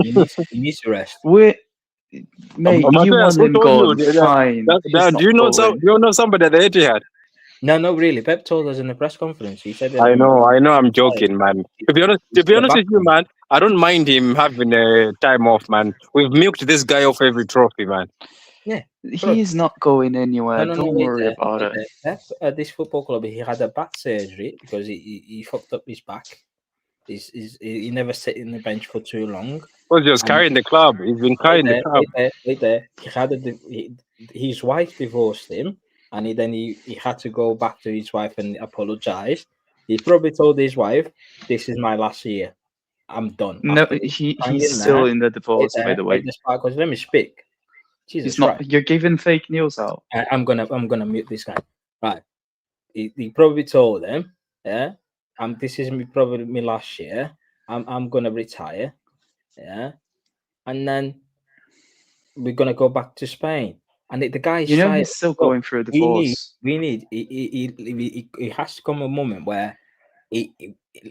needs to rest. Mate, you Matthias, want him who told gone? you? Fine. Do you know somebody at the Etihad? No, not really. Pep told us in the press conference. He said that. I know. I'm joking, man. To be honest with you, man, I don't mind him having a time off, man. We've milked this guy off every trophy, man. Yeah, he's not going anywhere. No, Don't worry about it. Pep, at this football club, he had a back surgery because he fucked up his back. He never sat in the bench for too long. Because he was carrying the club. He's been carrying the club. Wait there. His wife divorced him, and he had to go back to his wife and apologize. He probably told his wife, "This is my last year. I'm done." No, he's still in the divorce, by the way. Because let me speak. Jesus, You're giving fake news out. I'm gonna mute this guy. Right. He probably told them, yeah. This is probably my last year. I'm gonna retire. Yeah. And then we're gonna go back to Spain. And the guy's he's still going through a divorce. It has to come a moment where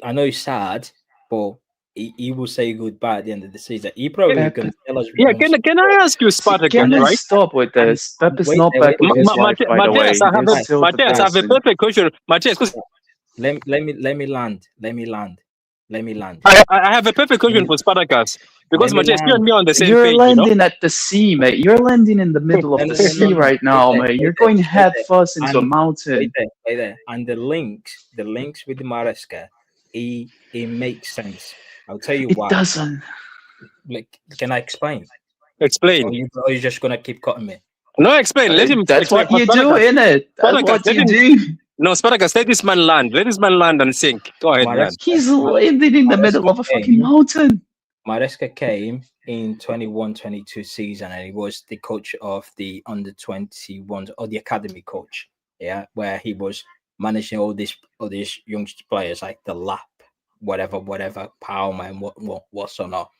I know he's sad, but he will say goodbye at the end of the season. He probably can tell us. Yeah, can I ask you, Spartacus? Can we right? stop with this? Pep is not back with his wife, by the way. Matthias, I have a perfect question. Matthias, let me land. I have a perfect question for Spartacus. Because Matthias, you and me on the same You're page. landing at the sea, mate. You're landing in the middle of the sea right now, mate. You're going head first into a mountain. Wait there. And the links with the Maresca, it makes sense. I'll tell you It why. doesn't. Like, can I explain? Explain. Or you just gonna keep cutting me? No, explain. Let him. That's explain. what you do, Spartacus, innit? That's Spartacus, what let you him- do. No, Spartacus, let this man land. Let this man land and sink. Go ahead, man. He's landing in the middle of a fucking mountain. Maresca came in 21-22 season, and he was the coach of the under-21 or the academy coach. Yeah, where he was managing all these young players like the Lap, whatever, Palmer and what's or not.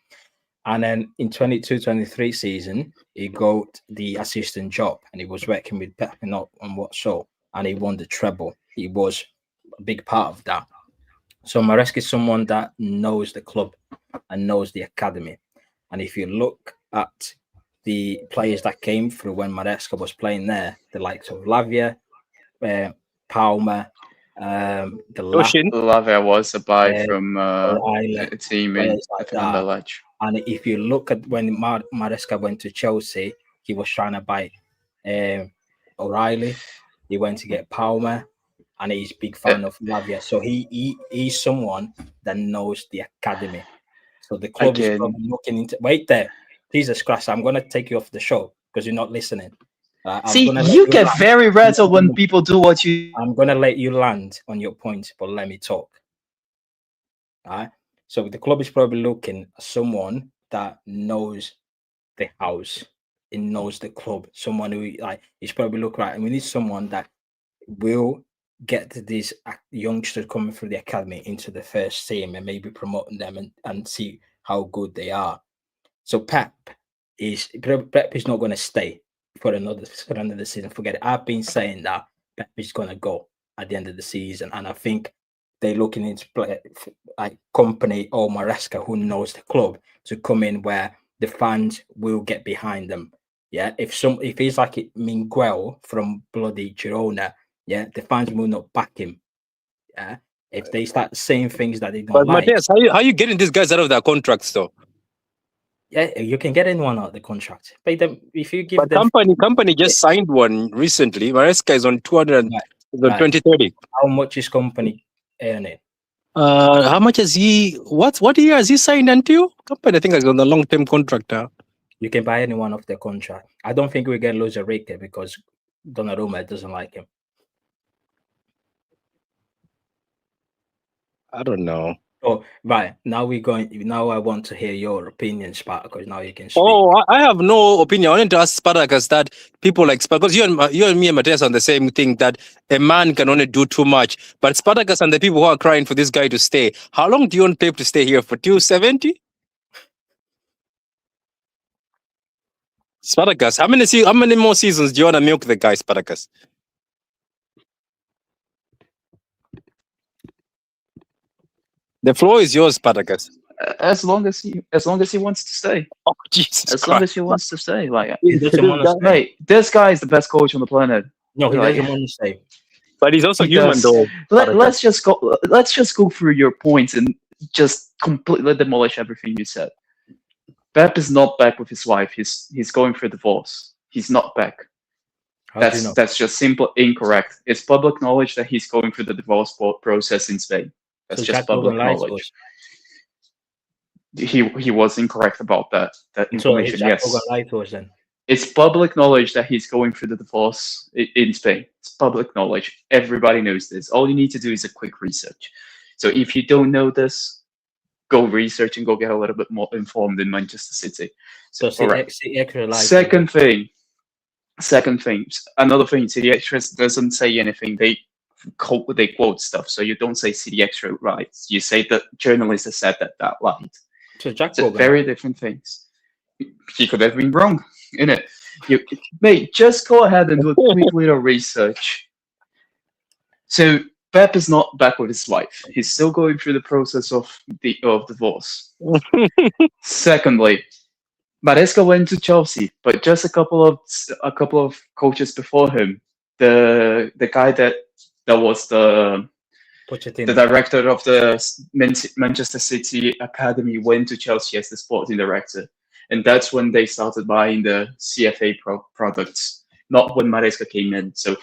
And then in 22-23 season, he got the assistant job, and he was working with Pep and what so, and he won the treble. He was a big part of that. So Maresca is someone that knows the club and knows the academy. And if you look at the players that came through when Maresca was playing there, the likes of Lavia, Palmer, the Oshin. Lavia was a buy Uh, from O'Reilly, a team in players like that. Anderlecht. And if you look at when Maresca went to Chelsea, he was trying to buy O'Reilly. He went to get Palmer, and he's a big fan of Lavia. So he's someone that knows the academy. So the club is probably looking into. Wait there, Jesus Christ! I'm gonna take you off the show because you're not listening. See, you get very rattled when people do what you. I'm gonna let you land on your point, but let me talk. All right. So the club is probably looking at someone that knows the house, it knows the club, someone who is probably look right. And we need someone that will get these youngsters coming through the academy into the first team and maybe promoting them and see how good they are. So Pep is not going to stay for another season. Forget it. I've been saying that Pep is going to go at the end of the season, and I think they're looking into like company or Maresca, who knows the club, to come in where the fans will get behind them. Yeah, if he's like Miguel from bloody Girona, yeah, the fans will not back him. Yeah, if they start saying things that they don't But like. Matthias, how you getting these guys out of their contracts though? Yeah, you can get anyone out of the contract. Pay them if you give But them. company just signed one recently. Maresca is on 200 Right. 2030. How much is company earning? How much has he? What year has he signed until? Company, I think, is on the long-term contract now. You can buy anyone off the contract. I don't think we get Luis Enrique because Donnarumma doesn't like him. I don't know. Oh, right. Now I want to hear your opinion, Sparta, because now you can speak. Oh, I have no opinion. I wanted to ask Spartacus that people like Spartacus, you and me and Matthias on the same thing, that a man can only do too much. But Spartacus and the people who are crying for this guy to stay, how long do you want Pep to stay here for? 270? Spartacus, how many more seasons do you want to milk the guy, Spartacus? The floor is yours, Spartacus. As long as he wants to stay. Oh, Jesus As Christ. long as he wants to stay. Like, He doesn't want to stay. mate, this guy is the best coach on the planet. No, he Like- doesn't want to stay. But he's also He human, does. though. Let's just go through your points and just completely demolish everything you said. Pep is not back with his wife. He's going through a divorce. He's not back. How do you know? That's just simple incorrect. It's public knowledge that he's going through the divorce process in Spain. That's So just Jack public Logan lied to knowledge. us. He was incorrect about that So information. Jack Yes, Logan lied to us then. it's public knowledge that he's going through the divorce in Spain. It's public knowledge. Everybody knows this. All you need to do is a quick research. So if you don't know this, go research and go get a little bit more informed in Manchester City. So Alright. City Extra lied. Second thing, another thing, City Extras doesn't say anything. They quote stuff. So you don't say City Extra right. You say that journalists have said that lied. So Jack It's Logan. very different things. He could have been wrong, innit? Mate, just go ahead and do a quick little research. So Pep is not back with his wife. He's still going through the process of divorce. Secondly, Maresca went to Chelsea, but just a couple of coaches before him, the guy that was the Pochettino. director of the Manchester City Academy went to Chelsea as the sporting director. And that's when they started buying the CFA products, not when Maresca came in. So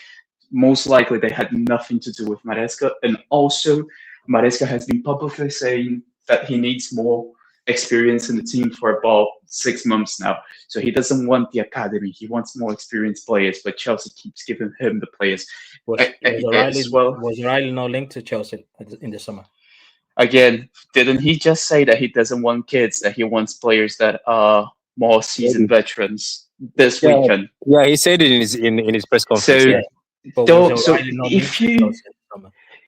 most likely they had nothing to do with Maresca. And also, Maresca has been publicly saying that he needs more experience in the team for about 6 months now. So he doesn't want the academy. He wants more experienced players, but Chelsea keeps giving him the players. Was O'Reilly not linked to Chelsea in the summer? Again, didn't he just say that he doesn't want kids, that he wants players that are more seasoned veterans this weekend? Yeah, he said it in his press conference. So, yeah.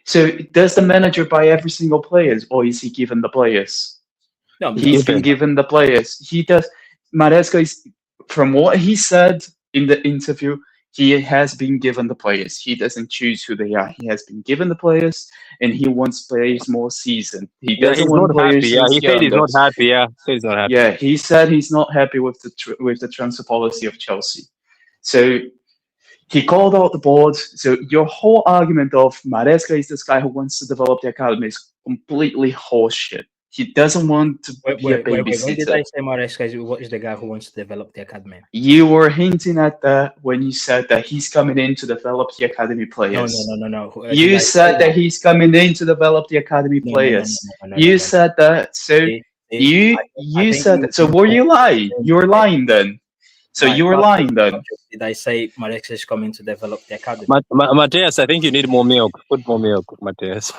So does the manager buy every single players, or is he given the players? No, he's been given the players. He does. Maresca is, from what he said in the interview, he has been given the players. He doesn't choose who they are. He has been given the players, and he wants players more seasoned. He doesn't want players. Yeah, he said he's not happy. Yeah, he's not happy. Yeah, he said he's not happy with the transfer policy of Chelsea. So he called out the board. So your whole argument of Maresca is this guy who wants to develop the academy is completely horseshit. He doesn't want to be a babysitter. When did I say Maresca is the guy who wants to develop the academy? You were hinting at that when you said that he's coming in to develop the academy players. No. You said that he's coming in to develop the academy players. You said that. So you said that. So were you lying? You were lying then. So you were lying then. Did I say Maresca is coming to develop the academy? Matthias, I think you need more milk. Put more milk, Matthias.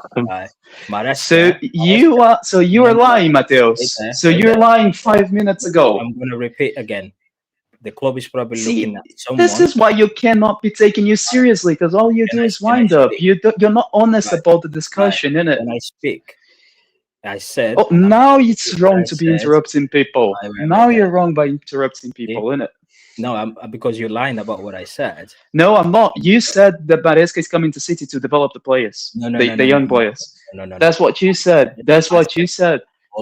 So you are lying, Mateus. So you're lying 5 minutes ago. I'm going to repeat again. The club is probably looking at someone. This is why you cannot be taken you seriously, because all you do is wind up. You're not honest about the discussion, innit? When I speak, I said. Oh, now it's wrong to be interrupting people. Now you're wrong by interrupting people, innit? No, because you're lying about what I said. No, I'm not. You said that Maresca is coming to City to develop the players, the young players. No. That's what you said. That's what you said.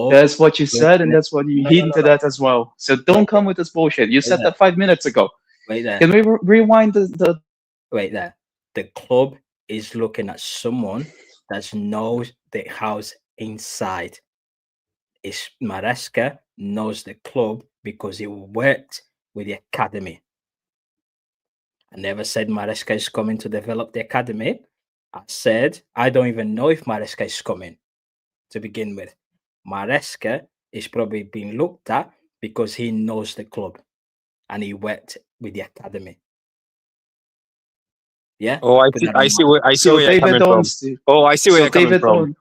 That's what you said, and that's what you hinted at as well. So don't come with this bullshit. You said that 5 minutes ago. Wait there. Can we rewind the? Wait there. The club is looking at someone that knows the house inside. Maresca knows the club because he worked with the academy. I never said Maresca is coming to develop the academy. I said I don't even know if Maresca is coming to begin with. Maresca is probably being looked at because he knows the club and he worked with the academy. Yeah. Oh, I see where you're coming from. Oh, I see where you're coming from.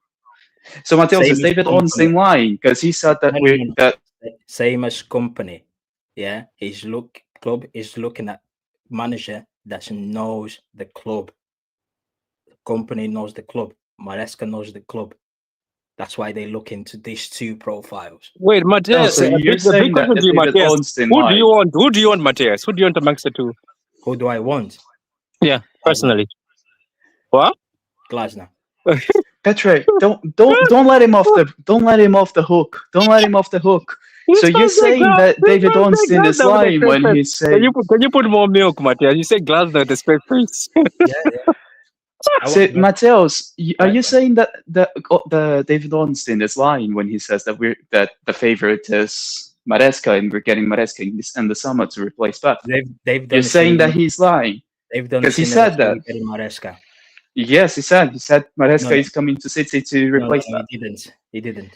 So Mateus, is David Ornstein lying? Because he said that that same as company. Yeah, club is looking at manager that knows the club. The company knows the club. Maresca knows the club. That's why they look into these two profiles. Wait, Matthias, so you're saying that Matthias, who do you want? Who do you want, Matthias? Who do you want amongst the two? Who do I want? Yeah, personally. What? Glasner. Patrick, don't let him off the hook. Don't let him off the hook. So you're saying that David Ornstein is lying when he's saying. Can you put more milk, Matthias? You say Glasner the straight face. Yeah. So Mateus, are you saying that the David Ornstein is lying when he says that the favorite is Maresca and we're getting Maresca in the summer to replace Pep? You're saying that he's lying because he said that. Maresca. Yes, he said Maresca is coming to City to replace Pep. He didn't.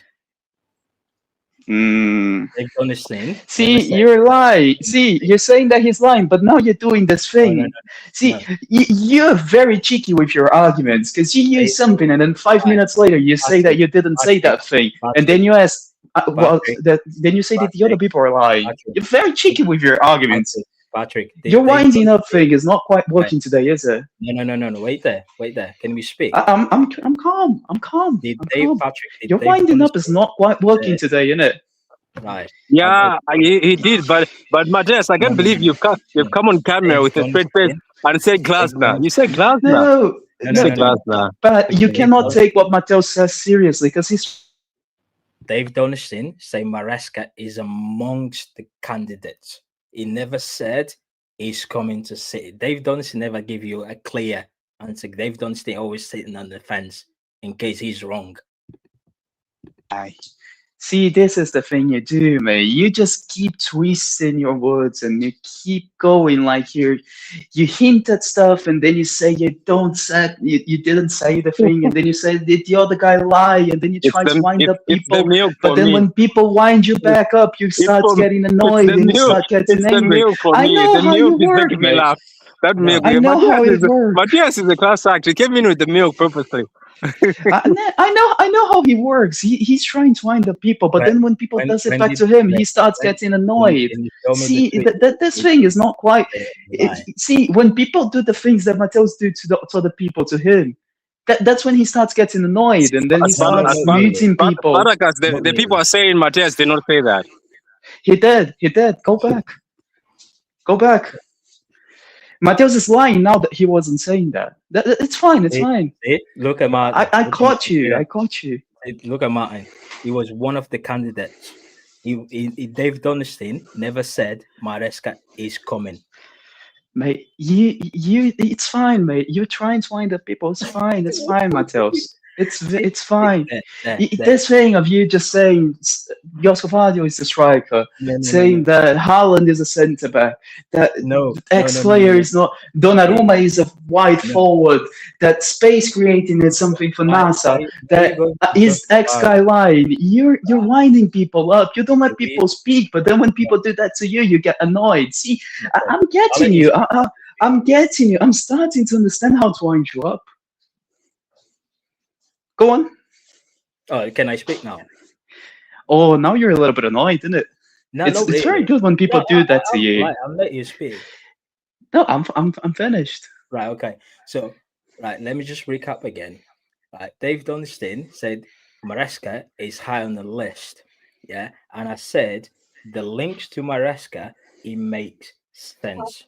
They've done this thing. See, you're lying. See, you're saying that he's lying, but now you're doing this thing. No. See, you're very cheeky with your arguments because you use something and then 5 minutes later you say that you didn't say that thing, and then you ask, then you say that the other people are lying. You're very cheeky with your arguments. Patrick, your winding up thing is not quite working today, is it? No. Wait there. Can we speak? I'm calm. I'm calm. Patrick, your winding up is not quite working today, isn't it? Right. Yeah, he did, but Matthias, I can't believe you've come on camera with a straight face and said Glasner. You said Glasner. No. Glasner. But you cannot take what Matthias says seriously because he's. David Ornstein say Maresca is amongst the candidates. He never said he's coming to City. David Ornstein never give you a clear answer. David Ornstein always sitting on the fence in case he's wrong. Aye. See, this is the thing you do, mate. You just keep twisting your words and you keep going like you hint at stuff and then you say you didn't say the thing and then you say did the other guy lie and then you It's try to wind up it's the people. milk But for then me. when people wind you back up, you start for me. getting It's annoyed the and you milk. start getting It's the angry. milk for I me. know The how milk you is work, making me mate. laugh. That milk. I know how it works. Matthias is a class act. He came in with the milk purposely. I know how he works. He's trying to wind up people, but then when people does it back to him, he starts getting annoyed. Can you show me See, the tweet? this thing is not quite. Lie. See, when people do the things that Mateus do to the other people to him, that's when he starts getting annoyed, and then he starts muting people. Barakas, the people are saying Matthias did not say that. He did. Go back. Go back. Mateus is lying now that he wasn't saying that. It's fine. It's fine. Look at Martin. I caught you. I caught you. Look at Martin. He was one of the candidates. Dave Dunstan never said Maresca is coming. Mate, it's fine, mate. You're trying to wind up people. It's fine, Mateus. It's fine. This thing of you just saying Josko Vadio is the striker, saying that Haaland is a centre back, that player is not Donnarumma is a wide forward, that space creating is something for NASA, that is X guy line. You're winding people up. You don't let people speak, but then when people do that to you, you get annoyed. See, I'm getting you. I'm getting you. I'm starting to understand how to wind you up. Go on. Oh, can I speak now? Oh, now you're a little bit annoyed, isn't it? No, it's very good when people do that to you. I'll let you speak. No, I'm finished. Right, okay. So, right, let me just recap again. Right, Dave Dunstan said Maresca is high on the list. Yeah, and I said the links to Maresca, it makes sense.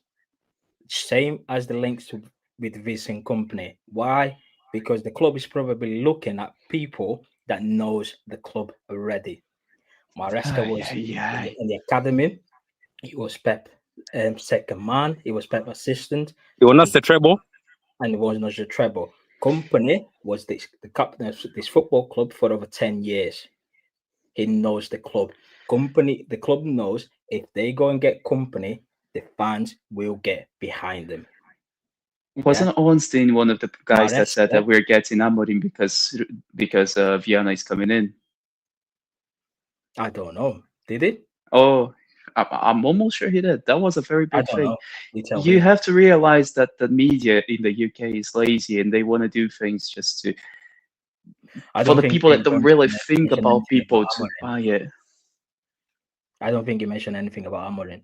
Same as the links with Vincent Company. Why? Because the club is probably looking at people that knows the club already. Maresca was in the academy. He was Pep second man. He was Pep assistant. He was not the treble. And he was not the treble. Company was the captain of this football club for over 10 years. He knows the club. The club knows if they go and get Company, the fans will get behind them. Wasn't Ornstein one of the guys that said that we're getting Amorim because Viana is coming in? I don't know. Did it? Oh, I'm almost sure he did. That was a very big thing. You have to realize that the media in the UK is lazy and they want to do things just to for the people that don't really think about people to buy it. I don't think you mentioned anything about Amorim.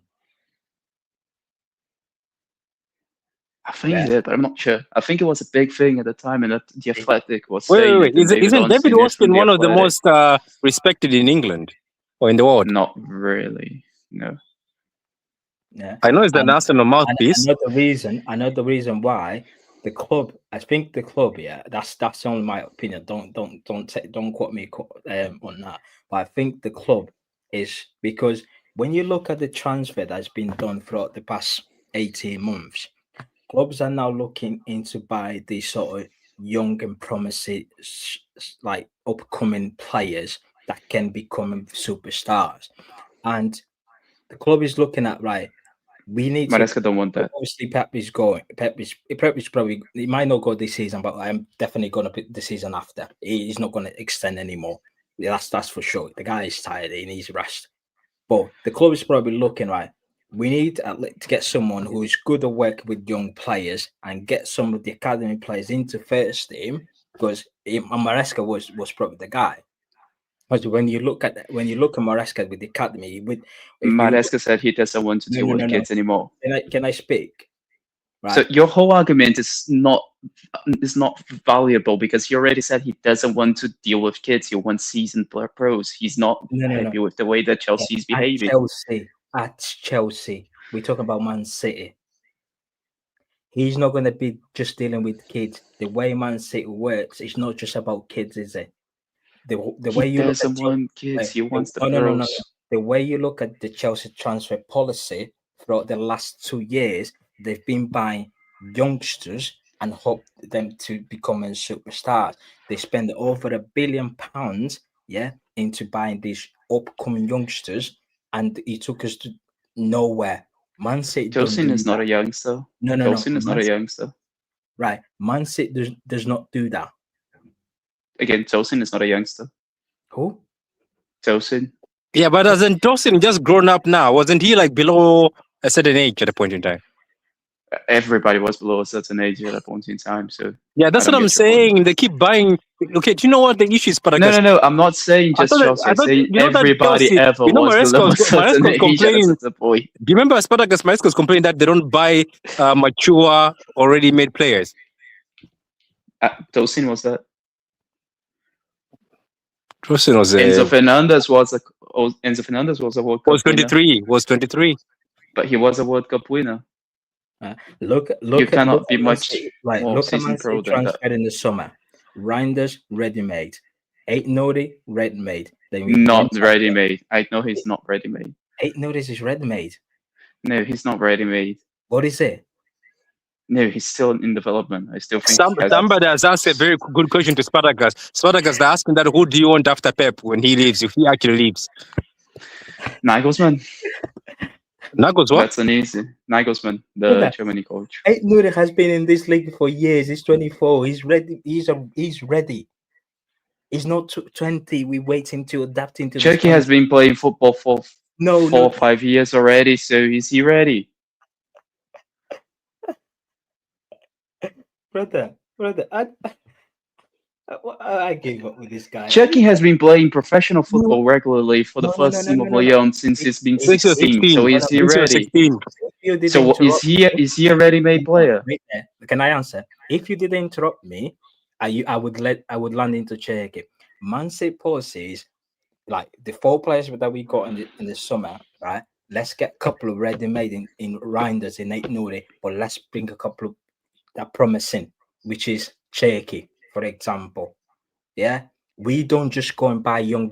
I think he did, but I'm not sure. I think it was a big thing at the time, and the Athletic was saying. Wait. Isn't David Ornstein one of the most respected in England or in the world? Not really. No. Yeah, I know it's the national mouthpiece. I know the reason why the club. I think the club. Yeah, that's only my opinion. Don't quote me on that. But I think the club is because when you look at the transfer that's been done throughout the past 18 months. Clubs are now looking into buy these sort of young and promising, like upcoming players that can become superstars, and the club is looking at we need. Maresca don't want that. Obviously, Pep is going. Pep is probably he might not go this season, but I'm definitely going to pick the season after. He's not going to extend anymore. That's for sure. The guy is tired. He needs rest. But the club is probably looking we need to get someone who is good at working with young players and get some of the academy players into first team because Maresca was probably the guy. Because when you look at Maresca with the academy, Maresca said he doesn't want to deal with kids anymore. Can I speak? Right. So your whole argument is not valuable because he already said he doesn't want to deal with kids. He wants seasoned pros. He's not happy with the way that Chelsea's behaving. At Chelsea, we talk about Man City. He's not going to be just dealing with kids. The way Man City works, it's not just about kids, is it? The way you doesn't want kids. He wants the pros. No. The way you look at the Chelsea transfer policy throughout the last 2 years, they've been buying youngsters and hope them to become superstars. They spend over £1 billion into buying these upcoming youngsters, and he took us to nowhere. Man City don't Tosin do is not that. a youngster. No. Tosin is not Man a City, youngster. right? Man City does not do that. Again, Tosin is not a youngster. Who? Tosin. Yeah, but hasn't Dawson just grown up now? Wasn't he like below a certain age at a point in time? Everybody was below a certain age at that point in time. So Yeah, that's I what don't I'm get your point. saying. They keep buying. Okay, do you know what the issue is, Spartacus? No. I'm not saying just Chelsea. I'm saying you know that everybody Chelsea. ever You know, was below a Maresco's certain age at a complaining. certain point. Do you remember Spartacus Maresco's complaining that they don't buy mature, already made players? Tosin was that. Dawson was Enzo Fernandez was a World Cup winner, 23. Was 23. but he was a World Cup winner. Look You cannot at be Man much City, right? more Look at season Man pro City than that. transfer in the summer. Reinders ready-made. 8 Nori ready-made. Then we Not then ready-made. I know he's not ready-made. 8 Noris is ready-made. No, he's not ready-made. What is it? No, he's still in development. I still think he has. Somebody has asked a very good question to Spartacus. Spartacus, they're asking that who do you want after Pep when he leaves, if he actually leaves? Nagelsmann. Nagels what? That's an easy. Nagelsmann, the Yeah. Germany coach. 8 Nuri has been in this league for years. He's 24. He's ready. He's ready. He's not 20. We waiting to adapt into this. Cherki has been playing football for 4 or 5 years already, so is he ready? Brother, I gave up with this guy. Cherki has been playing professional football regularly for the first team of Lyon since he's been 16. So is he ready? So is he a ready-made player? Can I answer? If you didn't interrupt me, I would land into Cherki. Man City policies, like the 4 players that we got in the summer, right? Let's get a couple of ready-made in Reinders in 8 Nuri, but let's bring a couple of that promising, which is Cherki, for example. Yeah, we don't just go and buy young.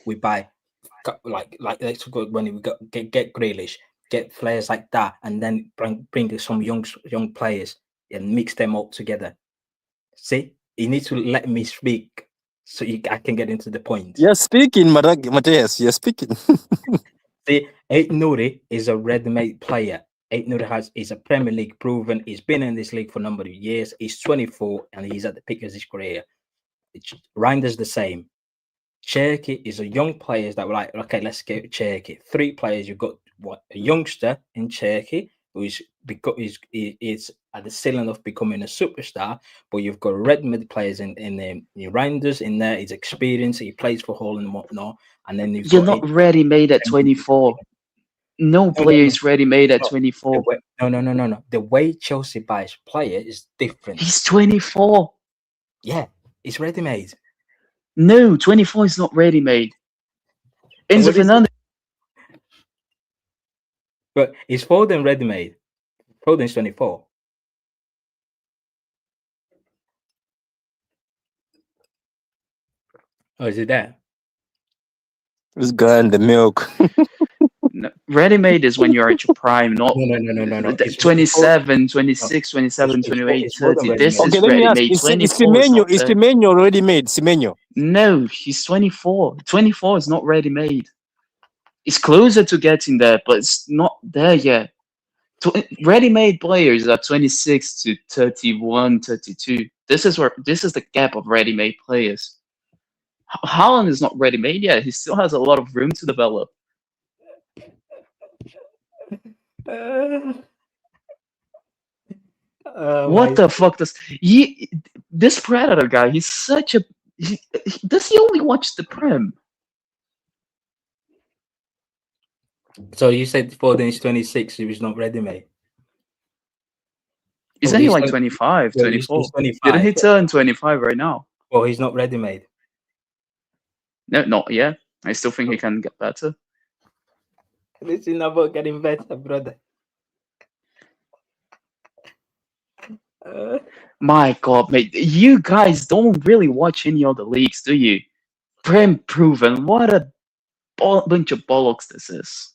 We buy like let's go when we get Grealish, get players like that, and then bring some young players and mix them all together. See, you need to let me speak so I can get into the point. You're speaking, Mateus. You're speaking. See, 8 Nuri is a ready-made player. 8 Nuri is a Premier League proven. He's been in this league for a number of years. He's 24 and he's at the peak of his career. Reinders the same. Cherki is a young player that were like, okay, let's get Cherki. 3 players. You've got a youngster in Cherki who is at the ceiling of becoming a superstar, but you've got ready-made players in Reinders in there. He's experienced. He plays for Hull and whatnot. And then you're not ready-made at 24. No player is ready-made at 24. No. The way Chelsea buys player is different. He's 24. Yeah, he's ready-made. No, 24 is not ready-made. Enzo Fernandez. But is Foden ready-made? Foden's 24. Oh, is it there? This guy in the milk. No, ready-made is when you're at your prime, not no. 27, 26, 27, 28, 30. This is ready-made. Is Semenyo ready-made? Semenyo? No, he's 24. 24 is not ready-made. It's closer to getting there, but it's not there yet. Ready-made players are 26 to 31, 32. This is the gap of ready-made players. Haaland is not ready-made yet. He still has a lot of room to develop. What the fuck does this Predator guy? He's such a. Does he only watch the Prem? So you said Foden is 26. He was not ready-made. He's only like 25, 24. He's 25. Didn't he turn 25 right now? Oh, he's not ready-made. No, not yet. I still think he can get better. This is about getting better, brother. My God, mate, you guys don't really watch any other leagues, do you? Prem proven. What a bunch of bollocks this is.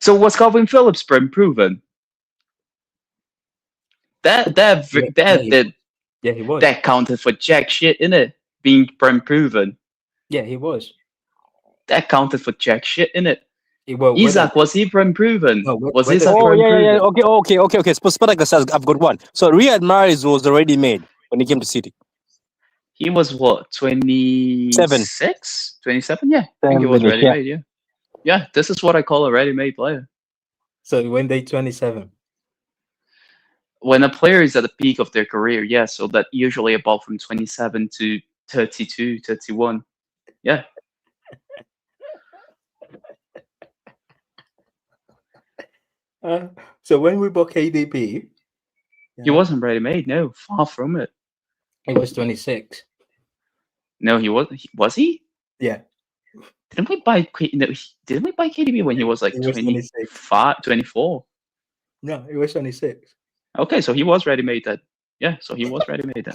So was Calvin Phillips Prem proven? That Yeah, he was. That counted for jack shit, innit? Being proven. Yeah, he was. That counted for jack shit, innit? Well, whether, Isaac, was he proven? no, Was whether Isaac Oh yeah. proven? Okay. Spartacus says I've got one. So Riyad Mahrez was already made when he came to City. He was what, 26? 27? Yeah, I think he was ready made, yeah. Yeah, this is what I call a ready-made player. so when they 27. When a player is at the peak of their career, yeah, so that usually about from 27 to 32, 31. Yeah. So when we bought KDB, He wasn't ready-made, no, far from it. he was 26. No, he was. Was he? Yeah, Didn't we buy? No, didn't we buy KDB when he was like he was 25, 24? No, he was 26. Okay, so he was ready-made then. Yeah, so he was ready-made then.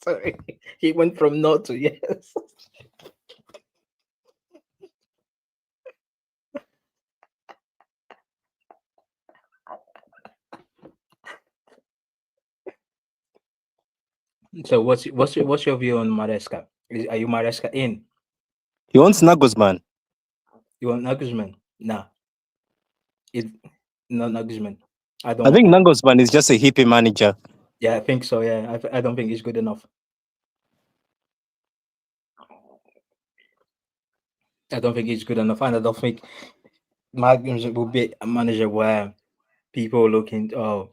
Sorry, he went from not to yes. So what's your view on Maresca? Are you Maresca in? He wants Nagelsmann. You want Nagelsmann? Nah. It not Nagelsmann. I I think Nagelsmann is just a hippie manager. Yeah, I think so. Yeah, I don't think he's good enough. I don't think he's good enough, and I don't think Magnus will be a manager where people looking. Oh,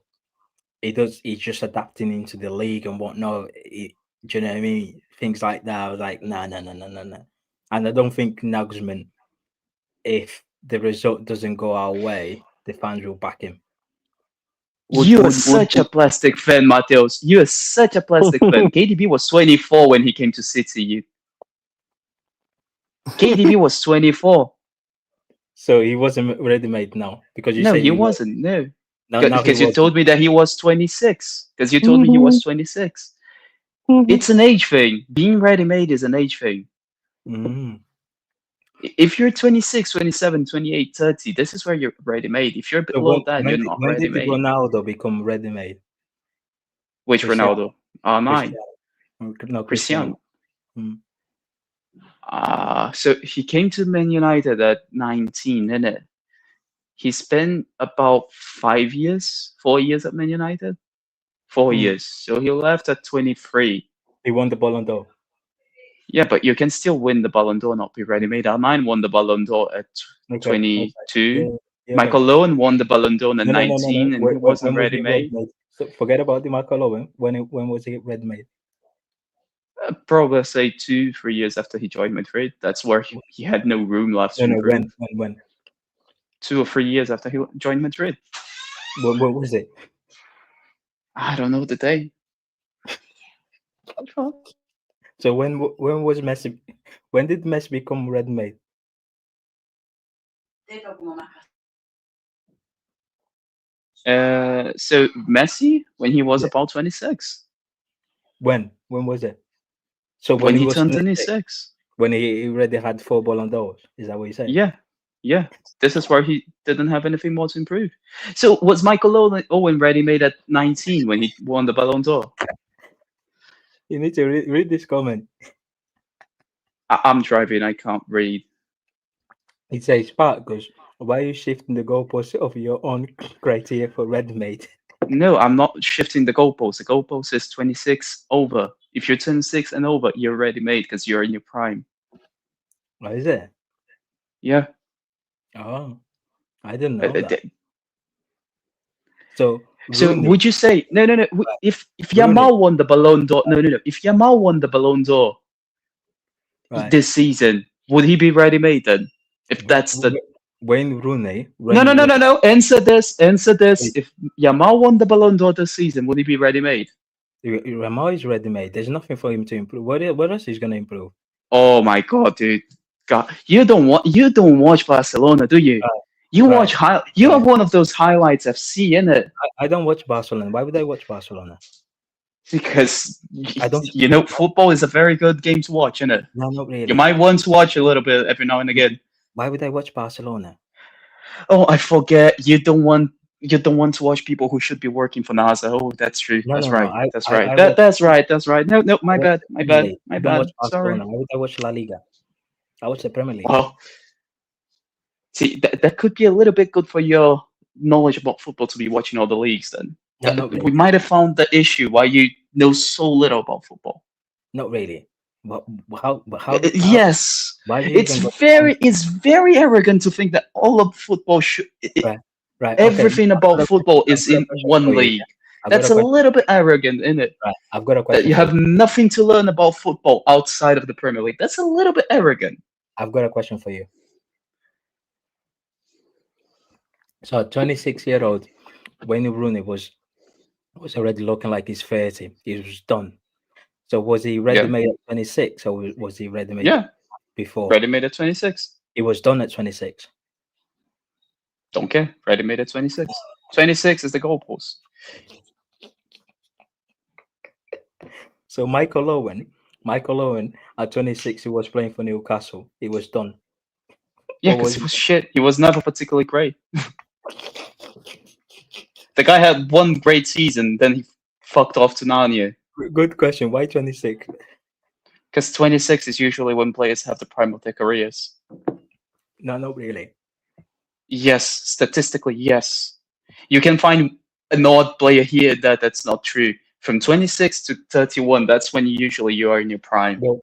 he's just adapting into the league and whatnot. Do you know what I mean? Things like that. I was like, nah. And I don't think Nagelsmann, if the result doesn't go our way, the fans will back him. You are such a plastic fan, Mateos. You are such a plastic fan. KDB was 24 when he came to City. KDB was 24. So he wasn't ready-made now because you No, said he wasn't. No, now because he you told me that he was 26. Because you told me he was 26. It's an age thing. Being ready-made is an age thing. If you're 26, 27, 28, 30, this is where you're ready-made. If you're below that, you're not ready-made. When did Ronaldo become ready-made? Which Ronaldo? R9. No, Cristiano. So he came to Man United at 19, innit? He spent about 4 years at Man United. 4 years. So he left at 23. He won the Ballon d'Or. Yeah, but you can still win the Ballon d'Or, not be ready-made. R9 won the Ballon d'Or at 22. Yeah, Michael Owen won the Ballon d'Or at 19, and he wasn't ready-made. So forget about the Michael Owen. When was he ready-made? Probably say 2-3 years after he joined Madrid. That's where he had no room left to improve. When? 2 or 3 years after he joined Madrid. What was it? I don't know the day. So when was Messi? When did Messi become ready-made? So Messi when he was about 26. When was it? So when he turned 26. When he already had 4 Ballon d'Ors. Is that what you said? Yeah. This is where he didn't have anything more to improve. So was Michael Owen ready-made at 19 when he won the Ballon d'Or? You need to read this comment. I'm driving. I can't read. It says, Spark goes, why are you shifting the goalpost of your own criteria for ready-made? No, I'm not shifting the goalpost. The goalpost is 26 over. If you're 26 and over, you're ready-made because you're in your prime. What is it? Yeah. Oh, I didn't know that. So would you say no? If Yamal won the Ballon d'Or, no. If Yamal won the Ballon d'Or this season, would he be ready-made then? If that's the Wayne Rooney. No. Answer this. If Yamal won the Ballon d'Or this season, would he be ready-made? Yamal is ready-made. There's nothing for him to improve. What else is going to improve? Oh my God, dude! God, you don't watch Barcelona, do you? You watch You are one of those highlights FC, innit? I don't watch Barcelona. Why would I watch Barcelona? Because football is a very good game to watch, innit? No, not really. You might want to watch a little bit every now and again. Why would I watch Barcelona? Oh, I forget. You don't want you don't want to watch people who should be working for NASA. Oh, that's true. No, That's no, no. right. That's I right. watch, That's right. That's right. No, no, my I watch bad. the My Premier bad. League. My I don't bad. watch Sorry. Barcelona. I watch La Liga. I watch the Premier League. Well, see, that could be a little bit good for your knowledge about football to be watching all the leagues. Then No, not we really. might have found the issue why you know so little about football. Not really. But how Yes, why do you it's even go very arrogant to think that all of football should. right? Right. Okay. Everything I've got about a football I've is got a in question one for you. league. I've got That's a a question. little bit arrogant, isn't it? Right. I've got a That question you for have you. nothing to learn about football outside of the Premier League. That's a little bit arrogant. I've got a question for you. So, a 26-year-old Wayne Rooney was already looking like he's 30. He was done. So, was he ready made at 26, or was he ready made Yeah, before? ready made at 26. He was done at 26. Don't care. Ready made at 26. 26 is the goalpost. So, Michael Owen at 26, he was playing for Newcastle. He was done. Yeah, What because was he was shit. He was never particularly great. The guy had one great season, then he fucked off to Narnia. Good question. Why 26? Because 26 is usually when players have the prime of their careers. No, not really. Yes, statistically, yes. You can find an odd player here that's not true. From 26 to 31, that's when you are in your prime. Well,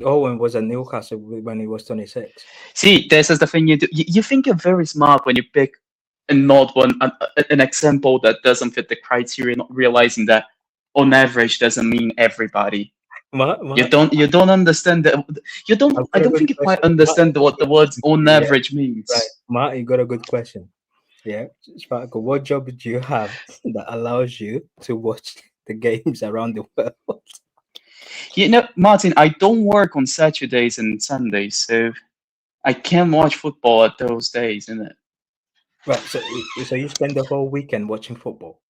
Owen was at Newcastle when he was 26. See, this is the thing you do. You think you're very smart when you pick an odd one, an example that doesn't fit the criteria, not realizing that on average doesn't mean everybody. You don't understand that. I don't think you quite understand what the word on average means. Right, Matt, you got a good question. Yeah, Sparkle, what job do you have that allows you to watch the games around the world? You know, Martin, I don't work on Saturdays and Sundays, so I can watch football at those days, isn't it? Right, so you spend the whole weekend watching football.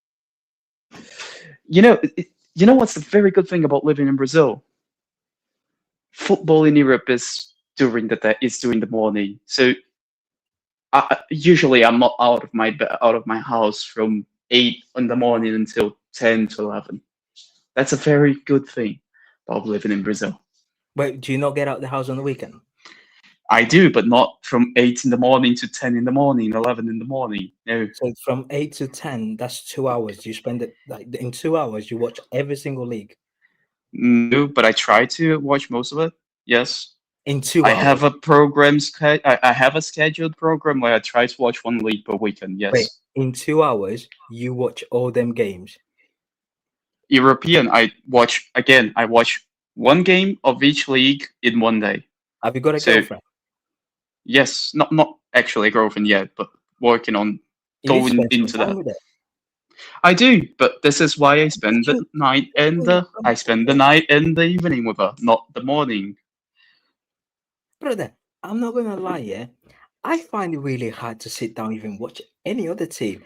You know what's the very good thing about living in Brazil? Football in Europe is during the day, is during the morning. So usually I'm not out of my house from 8 in the morning until 10 to 11. That's a very good thing about living in Brazil. Wait, do you not get out the house on the weekend? I do, but not from 8 in the morning to 10 in the morning, 11 in the morning. No. So from 8 to 10, that's 2 hours. You spend it like in 2 hours, you watch every single league. No, but I try to watch most of it. Yes. In 2 I hours. have a program. I have a scheduled program where I try to watch one league per weekend. Yes. Wait, in 2 hours, you watch all them games. European, I watch one game of each league in one day. Have you got a girlfriend? Yes, not actually a girlfriend yet, but working on going into that. I do, but this is why I spend the night and the evening with her, not the morning. Brother, I'm not gonna lie, yeah. I find it really hard to sit down even watch any other team.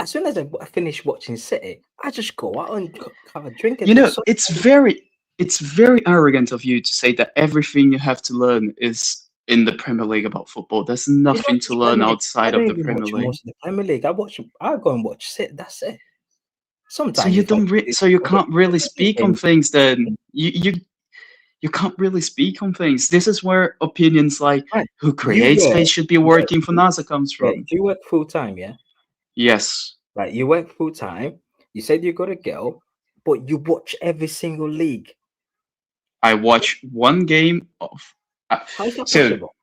As soon as I finish watching City, I just go out and have a drink. And it's very arrogant of you to say that everything you have to learn is in the Premier League about football. There's nothing to learn outside of the Premier League. Most of the Premier League, I go and watch City. That's it. Sometimes so you don't. So you can't really speak on things. Then you can't really speak on things. This is where opinions like who creates space should be working for NASA comes from. Do you work full time? Yeah. Yes. Right. You work full time. You said you got a girl, but you watch every single league. I watch one game of. How's that possible?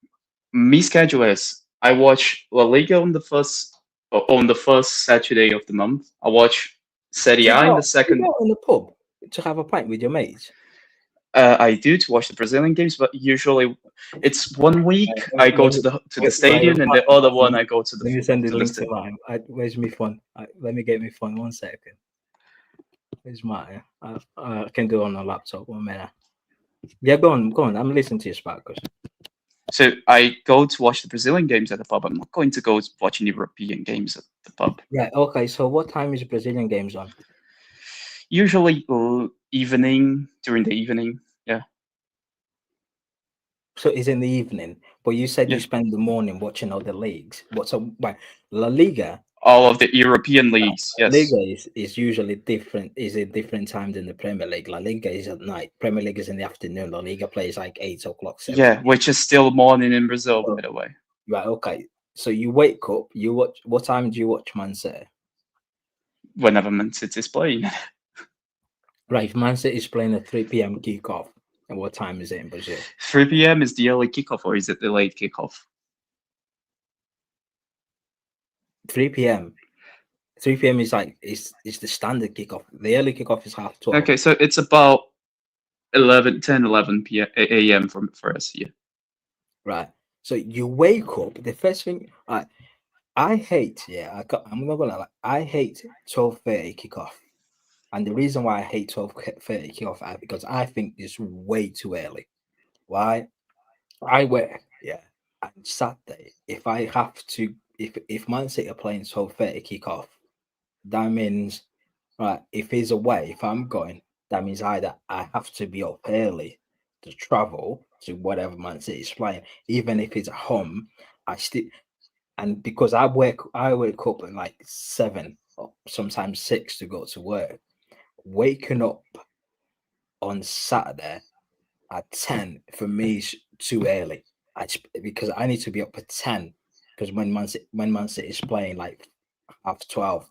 My schedule is I watch La Liga on the first Saturday of the month. I watch Serie A in the second. Do you go in the pub to have a pint with your mates? I do to watch the Brazilian games, but usually it's 1 week I go to the stadium, and the other one I go to the. Let me send the link to mine. Where's my phone? Let me get my phone. 1 second. Where's mine? I can do it on a laptop. 1 minute. Yeah, go on. I'm listening to you, Sparkles. So I go to watch the Brazilian games at the pub. I'm not going to go watching European games at the pub. Yeah. Okay. So what time is Brazilian games on? Usually during the evening. Yeah. So it's in the evening, but you said you spend the morning watching other leagues. La Liga All of the European leagues, yes. Liga is usually different. Is a different time than the Premier League. La Liga is at night. Premier League is in the afternoon. La Liga plays like 8 o'clock. 7 Yeah, which is still morning in Brazil, by the way. Right. Okay. So you wake up. You watch. What time do you watch Man City? Whenever Man City is playing. Right. If Man City is playing a 3 p.m. kickoff, and what time is it in Brazil? 3 p.m. is the early kickoff, or is it the late kickoff? 3 p.m. 3 p.m. is like is the standard kickoff. The early kickoff is 12:30. Okay, so it's about 11 p.m. a.m. for us here. Right. So you wake up. The first thing I hate. Yeah, I'm not gonna lie. I hate 12:30 kickoff, and the reason why I hate 12:30 kickoff is because I think it's way too early. Why? I work. Yeah. On Saturday, if I have to, if Man City are playing 12:30 kickoff, that means, right, if he's away, if I'm going, that means either I have to be up early to travel to whatever Man City is playing, even if it's at home, I still, and because I wake up at like 7 or sometimes 6 to go to work, waking up on Saturday at 10 for me is too early. Because I need to be up at 10 because when Man City is playing like half 12,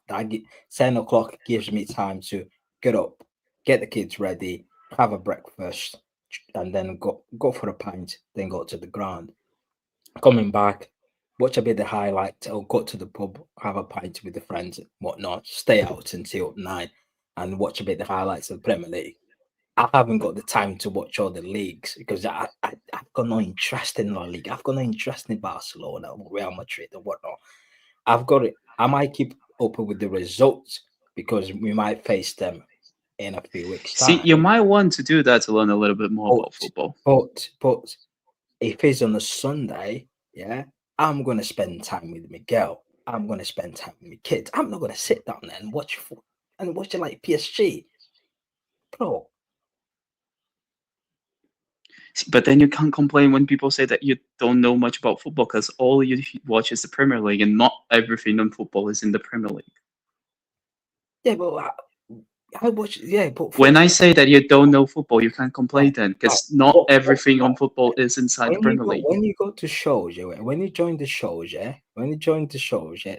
10 o'clock gives me time to get up, get the kids ready, have a breakfast, and then go for a pint, then go to the ground. Coming back, watch a bit of the highlights, or go to the pub, have a pint with the friends and whatnot, stay out until 9 and watch a bit of the highlights of the Premier League. I haven't got the time to watch all the leagues because I've got no interest in La Liga. I've got no interest in Barcelona, Real Madrid, or whatnot. I've got it. I might keep up with the results because we might face them in a few weeks' time. See, you might want to do that to learn a little bit more about football. But if it's on a Sunday, yeah, I'm gonna spend time with Miguel. I'm gonna spend time with my kids. I'm not gonna sit down there and watch it like PSG, bro. But then you can't complain when people say that you don't know much about football because all you watch is the Premier League and not everything on football is in the Premier League. Yeah, but I watch. Yeah, but when I say that you don't know football, you can't complain then because not everything on football is inside the Premier League. When you go to shows, yeah, when you join the shows, yeah,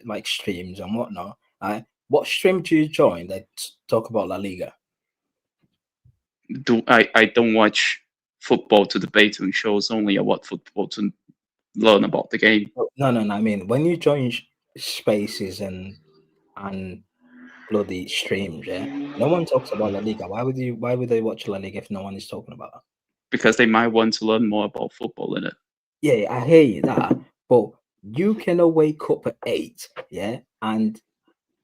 like streams and whatnot, what stream do you join that talk about La Liga? I don't watch football to debate on shows, only I watch football to learn about the game. No. I mean, when you join spaces and bloody streams, yeah, no one talks about La Liga. Why would they watch La Liga if no one is talking about it? Because they might want to learn more about football in it. Yeah, I hear you that, but you can wake up at 8, yeah, and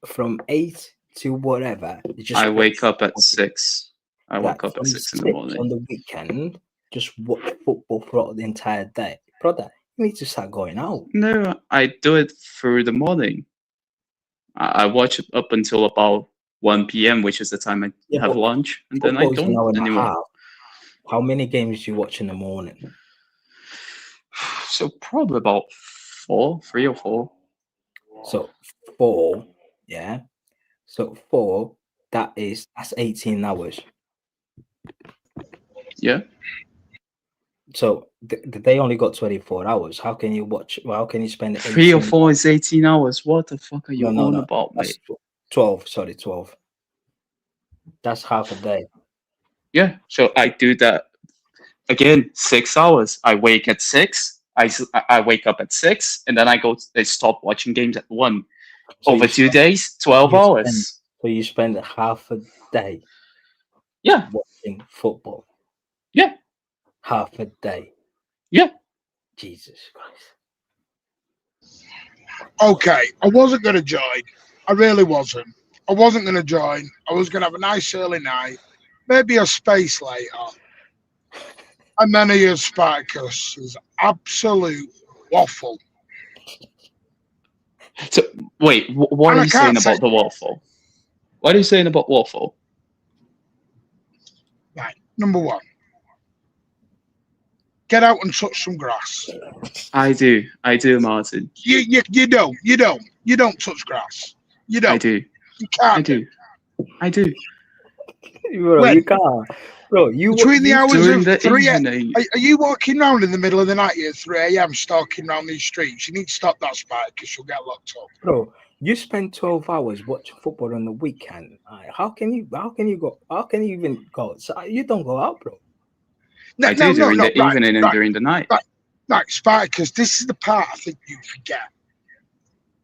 from 8 to whatever, I wake up at 6. I wake up at 6 in the morning. On the weekend, just watch football throughout the entire day. Brother, you need to start going out. No, I do it through the morning. I watch it up until about 1 p.m., which is the time I have lunch, and then I don't anymore. How many games do you watch in the morning? So probably about 3 or 4. So 4, yeah. So 4, that's 18 hours. Yeah. So they only got 24 hours. How can you watch? Well, how can you spend 3 or 4 is 18 hours? What the fuck are you on about, mate? 12. Sorry, 12. That's half a day. Yeah. So I do that again. 6 hours. I wake at 6. I wake up at 6, and then I stop watching games at 1. So over 2 days, 12 hours. So you spend half a day. Yeah. Watching football. Yeah. Half a day. Yeah. Jesus Christ. Okay, I wasn't going to join. I really wasn't. I wasn't going to join. I was going to have a nice early night, maybe a space later. And then he is Spartacus is absolute waffle. So wait, what are you saying about the waffle? What are you saying about waffle? Right, number 1. Get out and touch some grass. I do, Martin. You don't. You don't touch grass. You don't. I do. You can't. I do. I do. Bro, When? you can't. Bro, Between the hours During of the 3 evening. are you walking around in the middle of the night at 3 a.m. stalking around these streets? You need to stop that, Spike, because you'll get locked up. Bro, you spend 12 hours watching football on the weekend. How can you even go? So you don't go out, bro. I do during the evening and right, during the night. right, Spike, because this is the part I think you forget.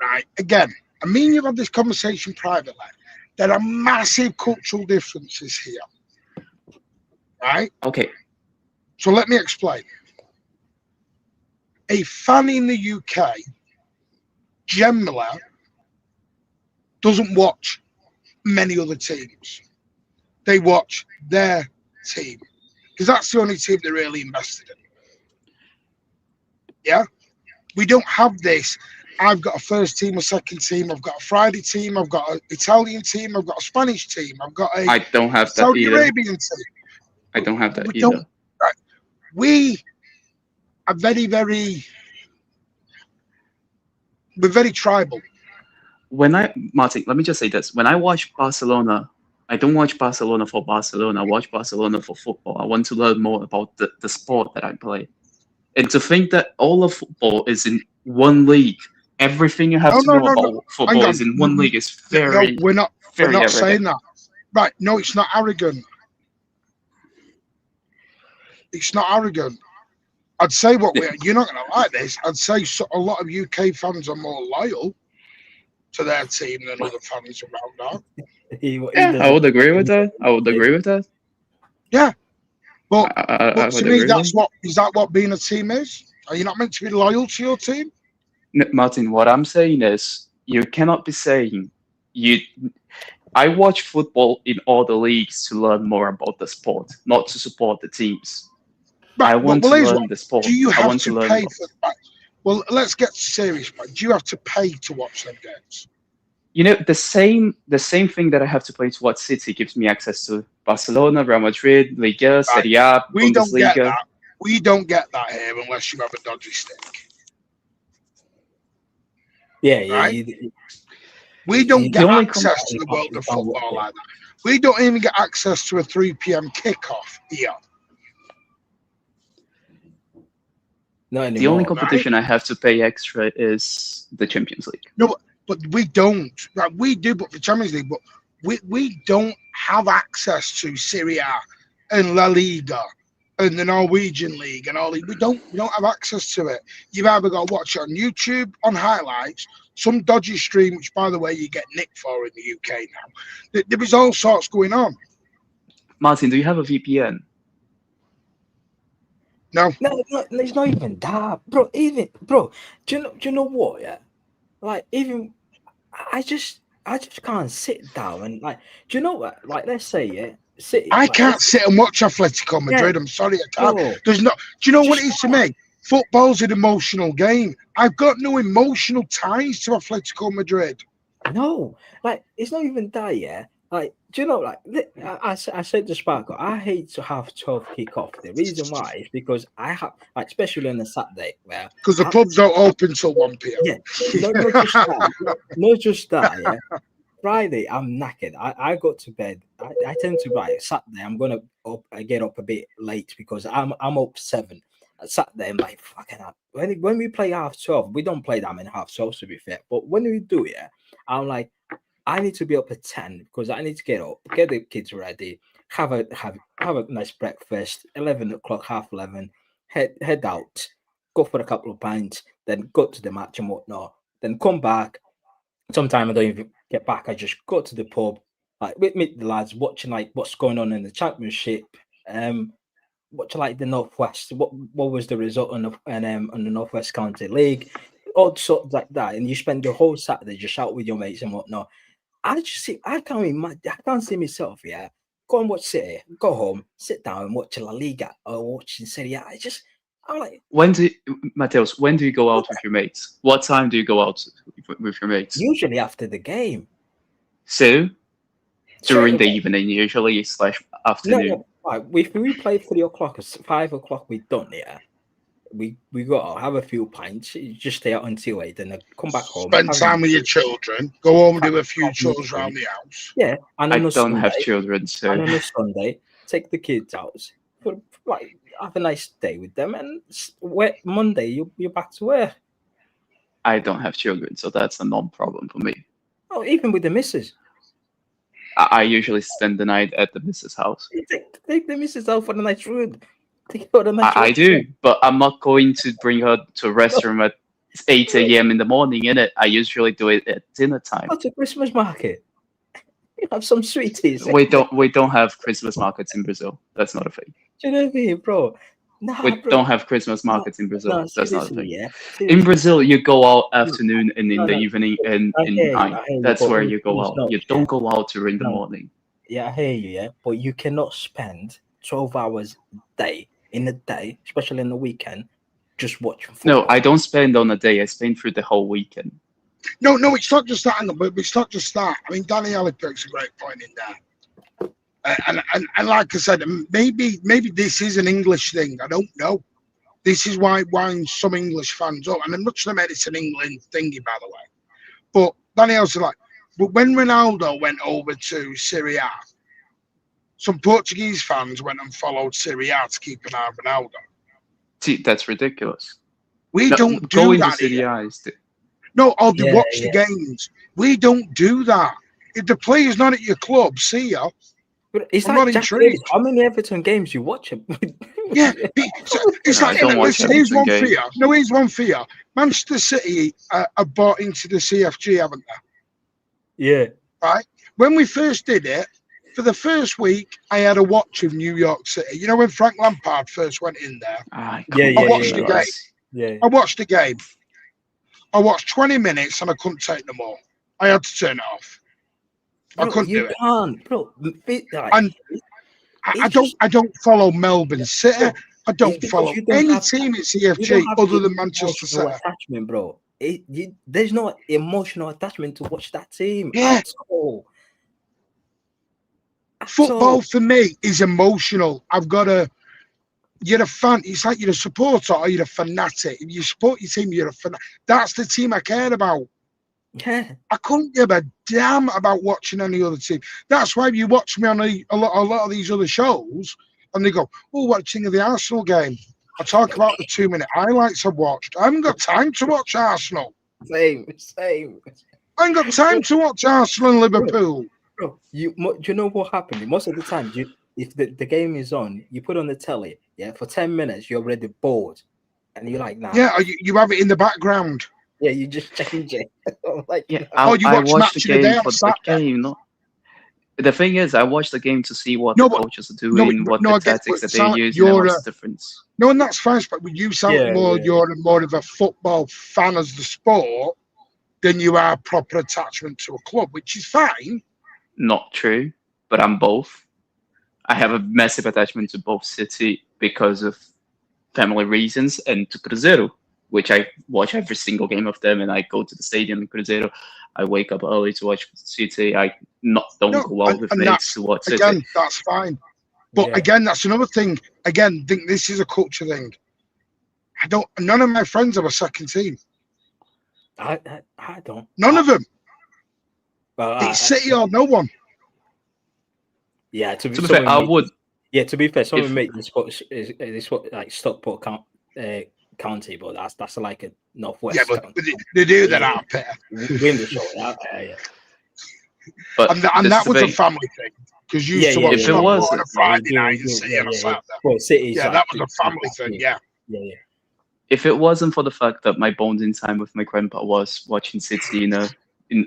Right, again, I mean, you've had this conversation privately. There are massive cultural differences here. Right? Okay. So let me explain. A fan in the UK generally doesn't watch many other teams. They watch their team because that's the only team they're really invested in. Yeah? We don't have this. I've got a first team, a second team, I've got a Friday team, I've got an Italian team, I've got a Spanish team, I've got a I don't have that Saudi either. Arabian team. I don't have that We either. don't. Right. We are very, very. We're very tribal. Martin, let me just say this. When I watch Barcelona, I don't watch Barcelona for Barcelona. I watch Barcelona for football. I want to learn more about the sport that I play. And to think that all of football is in one league, everything you have to know about football is in one league is very, we're not arrogant. saying that. Right. No, it's not arrogant. It's not arrogant. I'd say you're not going to like this. I'd say a lot of UK fans are more loyal to their team than other fans around are. Yeah, I would agree with that. Yeah. But to me, is that what being a team is? Are you not meant to be loyal to your team? Martin, what I'm saying is you cannot be saying I watch football in all the leagues to learn more about the sport, not to support the teams. Right, I want to learn the sport. Do you have to pay for that? Well, let's get serious. Do you have to pay to watch them games? You know, the same thing that I have to pay to watch City gives me access to Barcelona, Real Madrid, Liga, Serie A, We Bundesliga. Don't get that. We don't get that here unless you have a dodgy stick. Yeah, right? yeah. We don't get access to the world of football like that. We don't even get access to a 3 p.m. kickoff here. Not anymore, the only competition I have to pay extra is the Champions League. No, but we don't. Right, we do, but for Champions League, but we don't have access to Serie A and La Liga and the Norwegian League and all these. We don't have access to it. You've either got to watch it on YouTube on highlights, some dodgy stream, which by the way you get nicked for in the UK now. There is all sorts going on. Martin, do you have a VPN? No, it's not even that, bro. Do you know what? Yeah, like even I just can't sit down and like. Do you know what? Like, let's say I can't sit and watch Atletico Madrid. I'm sorry, I can't. Bro, There's not. Do you know what it is to me? Football's an emotional game. I've got no emotional ties to Atletico Madrid. No, like it's not even that. Yeah, like do you know? Like I said to Sparkle, I hate to have 12 kickoff. The reason why is because I have, like, especially on a Saturday, where because the pubs don't open till 1 p.m. Yeah, not just that. Yeah. Friday, I'm knackered. I got to bed. I tend to Saturday. I'm gonna get up a bit late because I'm up 7. Saturday, I'm like fucking up. When we play half 12, we don't play that many half 12 to be fair. But when we do, yeah, I'm like, I need to be up at 10 because I need to get up, get the kids ready, have a nice breakfast. 11 o'clock, half 11, head out, go for a couple of pints, then go to the match and whatnot. Then come back. Sometimes I don't even get back. I just go to the pub, like meet the lads, watching like what's going on in the championship. Watching like the Northwest. What was the result on the Northwest County League? Odd sorts like that, and you spend the whole Saturday just out with your mates and whatnot. I can't see myself. Yeah, go and watch City. Go home, sit down and watch La Liga or watching Serie A. I'm like, Mateus, when do you go out with your mates? What time do you go out with your mates? Usually after the game. So during the evening, usually / afternoon. No. Right, if we play 3 o'clock or 5 o'clock, we done. Yeah, we got to have a few pints, just stay out until 8, then come back home. Spend have time a- with your children. Go home and do a few have chores nothing. around the house. Yeah, and I on a don't have Sunday, children, so and on a Sunday, take the kids out, like have a nice day with them, and Monday you're back to work. I don't have children, so that's a non-problem for me. Oh, even with the missus, I usually spend the night at the missus' house. you take the missus out for the nice food. Take her for the nice I do, restaurant. but I'm not going to bring her to a restaurant at 8 a.m. in the morning, innit? I usually do it at dinner time. Go to Christmas market. You have some sweeties. We don't have Christmas markets in Brazil. That's not a thing. Do you know what I mean, bro? Nah, We bro. don't have Christmas markets in Brazil. No, That's not a seriously, thing. yeah. In Seriously. Brazil, you go out afternoon and in the No. evening and I in hear you, night. I hear you, That's but where it- you go it's out. not- You don't go out during the No. morning. Yeah, I hear you, yeah. But you cannot spend 12 hours a day, especially in the weekend, just watching football. No, I don't spend on a day. I spend through the whole weekend. No, it's not just that, but it's not just that. I mean, Danny Alipirk's a great point in there. And like I said, maybe this is an English thing. I don't know. This is why some English fans up, and I'm not sure it's an England thingy, by the way. But Danny also but when Ronaldo went over to Serie A, some Portuguese fans went and followed Serie A to keep an eye on Ronaldo. See, that's ridiculous. We No, don't do going to that Serie here. A is No, or they Yeah, watch the games. We don't do that. If the player's not at your club, see ya. But it's I'm like not Jack intrigued. Davis. How many Everton games you watch him? Yeah, it's No, like I don't watch listen, here's Everton one for games. you. No, here's one for you. Manchester City are bought into the CFG, haven't they? Yeah. Right. When we first did it, for the first week, I had a watch of New York City. You know when Frank Lampard first went in there? Yeah, I watched the game. Yeah. I watched the game. I watched 20 minutes and I couldn't take no more. I had to turn it off. I couldn't do it. Can't, bro. And I don't follow Melbourne City. I don't because follow you don't any have- team at you CFG don't have other the than Manchester emotional City. attachment, bro. There's no emotional attachment to watch that team. Yeah. At all. At Football all. for me is emotional. You're a fan. It's like you're a supporter or you're a fanatic. If you support your team, you're a fan. That's the team I care about. Yeah. I couldn't give a damn about watching any other team. That's why you watch me on a lot of these other shows and they go, oh, what do you think of the Arsenal game? I talk about the 2-minute highlights I've watched. I haven't got time to watch Arsenal. Same. I ain't got time to watch Arsenal and Liverpool. Bro, do you know what happened? Most of the time, if the game is on, you put on the telly, yeah, for 10 minutes, you're already bored. And you're like, nah. Yeah, you have it in the background. Yeah, you just change it. Like, Yeah, Oh, you I watch watched Match the of the Day game on for the Saturday. game. No, the thing is, I watched the game to see what No, the but- coaches are doing, what I the get tactics what that they're Sam- using, and you're what's a- the difference. No, and that's fine, but you sound you're more of a football fan as the sport than you are proper attachment to a club, which is fine. Not true, but I'm both. I have a massive attachment to both City because of family reasons, and to Cruzeiro, which I watch every single game of them, and I go to the stadium in Cruzeiro. I wake up early to watch City. I don't go out with and mates to watch City. Again, that's fine. But Yeah. again, that's another thing. Again, think this is a culture thing. None of my friends have a second team. I don't. None of them. Well, It's City or no one. Yeah, to be To be fair, I would. Yeah, to be fair, someone If- make this like Stockport County, but that's like a northwest. Yeah, but county. they do that out there. Win the show. Yeah. But And this that was a debate- family thing. Because you Yeah, used to yeah, watch if it Stockport was- on a Friday night and City on a Saturday. Well, City's Yeah, like that was a big family city. thing, yeah. Yeah. if it wasn't for the fact that my bonding time with my grandpa was watching City,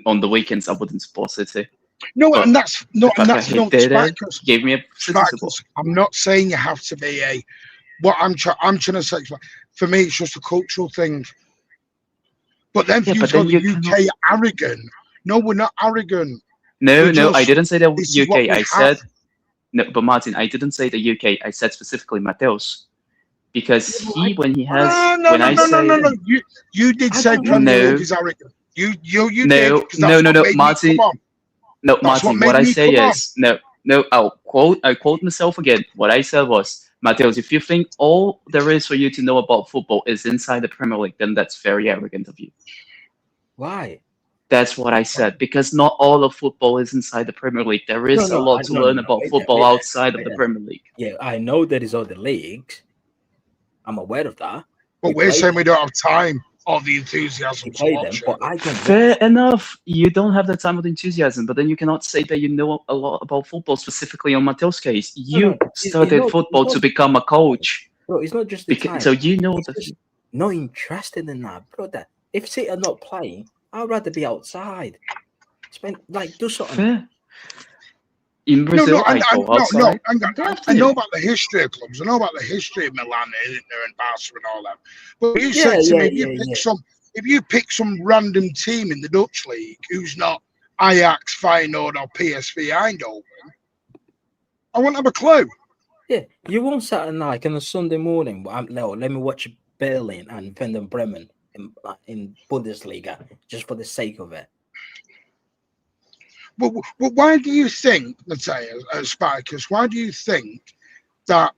on the weekends, I wouldn't support City. No, But and that's The fact not that he did it Sparkus. gave me a City support. Sparkus. I'm not saying you have to be a. What I'm trying to say, for me, it's just a cultural thing. But then Yeah, you but told then the you UK arrogant. No, we're not arrogant. No, We're no, I just- didn't say that this is what UK. we I have. said no, but Martin, I didn't say the UK. I said specifically Mateus, because when he has No. You did I say don't Premier know. League is arrogant. You did. No, 'cause that's no, what made me Martin. come on. No, That's what Martin, made what I me say come on. is no. I quote myself again. What I said was Mateos, if you think all there is for you to know about football is inside the Premier League, then that's very arrogant of you. Why? That's what I said, because not all of football is inside the Premier League. There is a lot to learn about football outside of the Premier League. Yeah, I know there is other leagues. I'm aware of that. But we're saying we don't have time or the enthusiasm to watch but it. I don't. Fair enough. You don't have the time or the enthusiasm, but then you cannot say that you know a lot about football, specifically on Mateo's case. You studied football to become a coach. Bro, it's not just the time. So you know that. Not interested in that, brother. If City are not playing, I'd rather be outside. Do something. Fair. In Brazil, I know about the history of clubs. I know about the history of Milan, Inter, and Barca and all that. But you said to me, if you pick some random team in the Dutch league who's not Ajax, Feyenoord, or PSV Eindhoven, I won't have a clue. Yeah, you won't sat and like on a Sunday morning. Let me watch Berlin and Werder Bremen in Bundesliga just for the sake of it. But why do you think, Matteo, Spartacus, why do you think that